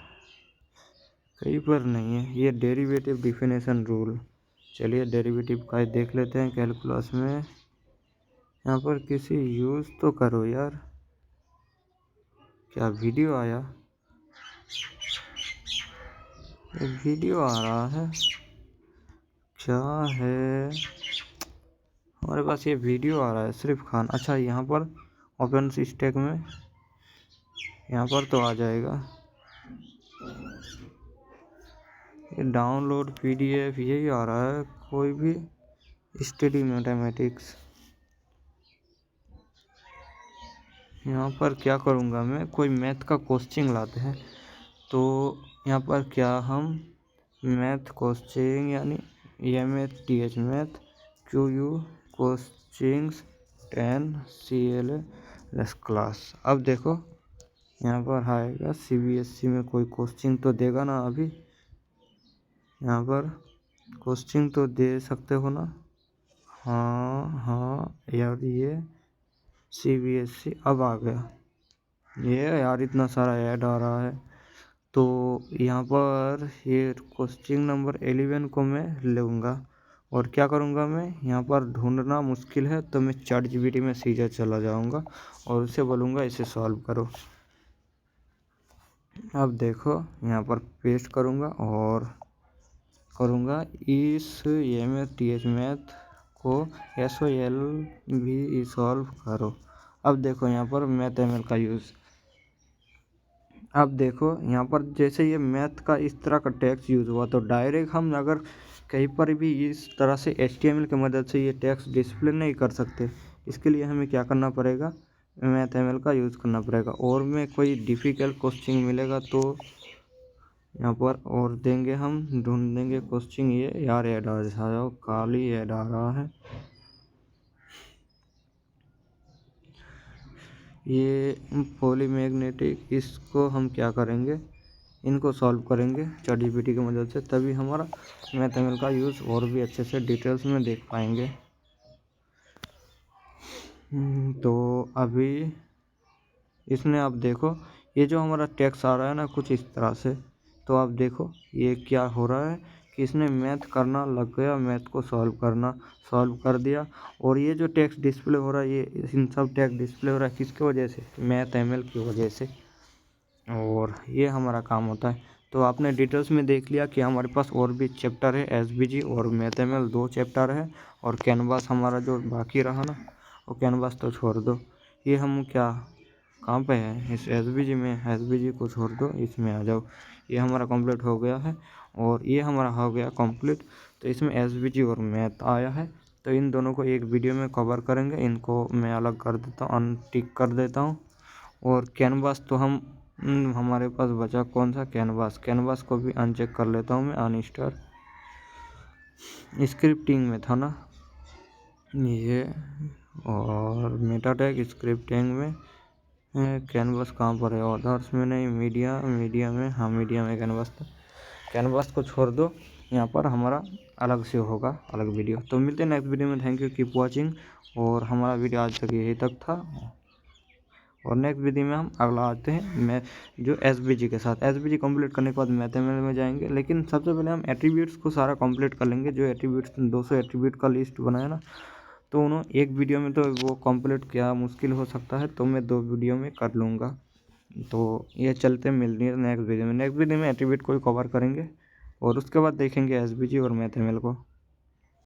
कहीं पर नहीं है। ये डेरिवेटिव डिफिनेशन रूल, चलिए डेरिवेटिव का देख लेते हैं कैलकुलस में। यहाँ पर किसी यूज़ तो करो यार, क्या वीडियो आया, ये वीडियो आ रहा है क्या है हमारे पास, ये वीडियो आ रहा है सिर्फ खान। अच्छा यहाँ पर ओपन स्टैक में यहाँ पर तो आ जाएगा, ये डाउनलोड PDF यही आ रहा है, कोई भी स्टडी मैथमेटिक्स। यहाँ पर क्या करूँगा मैं, कोई मैथ का कोचिंग लाते हैं। तो यहाँ पर क्या हम मैथ कोचिंग यानी MATH math QU coachings 10 CLS class. अब देखो यहाँ पर आएगा CBSE में कोई कोचिंग तो देगा ना अभी, यहाँ पर कोचिंग तो दे सकते हो ना। हाँ यार, ये CBSE अब आ गया। ये यार इतना सारा ऐड आ रहा है। तो यहाँ पर ये कोचिंग नंबर 11 को मैं लूँगा और क्या करूँगा, मैं यहाँ पर ढूंढना मुश्किल है तो मैं ChatGPT में सीधा चला जाऊँगा और उससे बोलूँगा इसे सॉल्व करो। अब देखो यहाँ पर पेस्ट करूँगा और करूँगा इस th मैथ को SOLV सॉल्व करो। अब देखो यहाँ पर मैथमल का यूज़। अब देखो यहाँ पर जैसे ये मैथ का इस तरह का टेक्स्ट यूज़ हुआ तो डायरेक्ट हम अगर कहीं पर भी इस तरह से HTML की मदद से ये टेक्स्ट डिस्प्ले नहीं कर सकते। इसके लिए हमें क्या करना पड़ेगा, मैथमल का यूज़ करना पड़ेगा। और में कोई डिफ़िकल्ट क्वेश्चन मिलेगा तो यहाँ पर और देंगे, हम ढूंढेंगे क्वेश्चन। ये यार ऐड आ जाओ, काली ऐड आ रहा है। ये पॉलीमैग्नेटिक, इसको हम क्या करेंगे, इनको सॉल्व करेंगे ChatGPT की मदद से, तभी हमारा मैथमल का यूज़ और भी अच्छे से डिटेल्स में देख पाएंगे। तो अभी इसमें आप देखो ये जो हमारा टेक्स्ट आ रहा है ना कुछ इस तरह से, तो आप देखो ये क्या हो रहा है कि इसने मैथ करना लग गया, मैथ को सॉल्व कर दिया। और ये जो टेक्स्ट डिस्प्ले हो रहा है, ये इन सब टेक्स्ट डिस्प्ले हो रहा है किसकी वजह से, मैथमल की वजह से। और ये हमारा काम होता है। तो आपने डिटेल्स में देख लिया कि हमारे पास और भी चैप्टर है, SVG और मैथमल 2 चैप्टर है। और कैनवास हमारा जो बाकी रहा ना, वो कैनवास तो छोड़ दो। ये हम क्या कहाँ पे है, इस SVG में, SVG को छोड़ दो, इसमें आ जाओ। ये हमारा कंप्लीट हो गया है और ये हमारा हो गया कंप्लीट। तो इसमें SVG और मैथ आया है, तो इन दोनों को एक वीडियो में कवर करेंगे। इनको मैं अलग कर देता हूँ, अनटिक कर देता हूँ। और कैनवास तो हम हमारे पास बचा कौन सा, कैनवास को भी अनचेक कर लेता हूँ मैं, अनइंस्टॉल। स्क्रिप्टिंग में था ना ये, और मेटा टैग स्क्रिप्टिंग में। कैनवास कहाँ पर है, अदर्स में नहीं, मीडिया में, हाँ मीडिया में कैनवास था। कैनवास को छोड़ दो, यहाँ पर हमारा अलग से होगा अलग वीडियो। तो मिलते हैं नेक्स्ट वीडियो में। Thank you, keep watching. और हमारा वीडियो आज तक यही तक था, और नेक्स्ट वीडियो में हम अगला आते हैं मैं जो SVG के साथ। SVG कंप्लीट करने के बाद मैथमल में जाएंगे, लेकिन सबसे पहले हम एट्रीब्यूट्स को सारा कंप्लीट कर लेंगे। जो एट्रीब्यूट्स 200 एट्रीब्यूट का लिस्ट बनाया ना, तो उन्होंने एक वीडियो में तो वो कंप्लीट क्या मुश्किल हो सकता है, तो मैं 2 वीडियो में कर लूँगा। तो ये चलते मिल रही है नेक्स्ट वीडियो में। नेक्स्ट वीडियो में एट्रीब्यूट को कवर करेंगे और उसके बाद देखेंगे SVG और मैथमल को।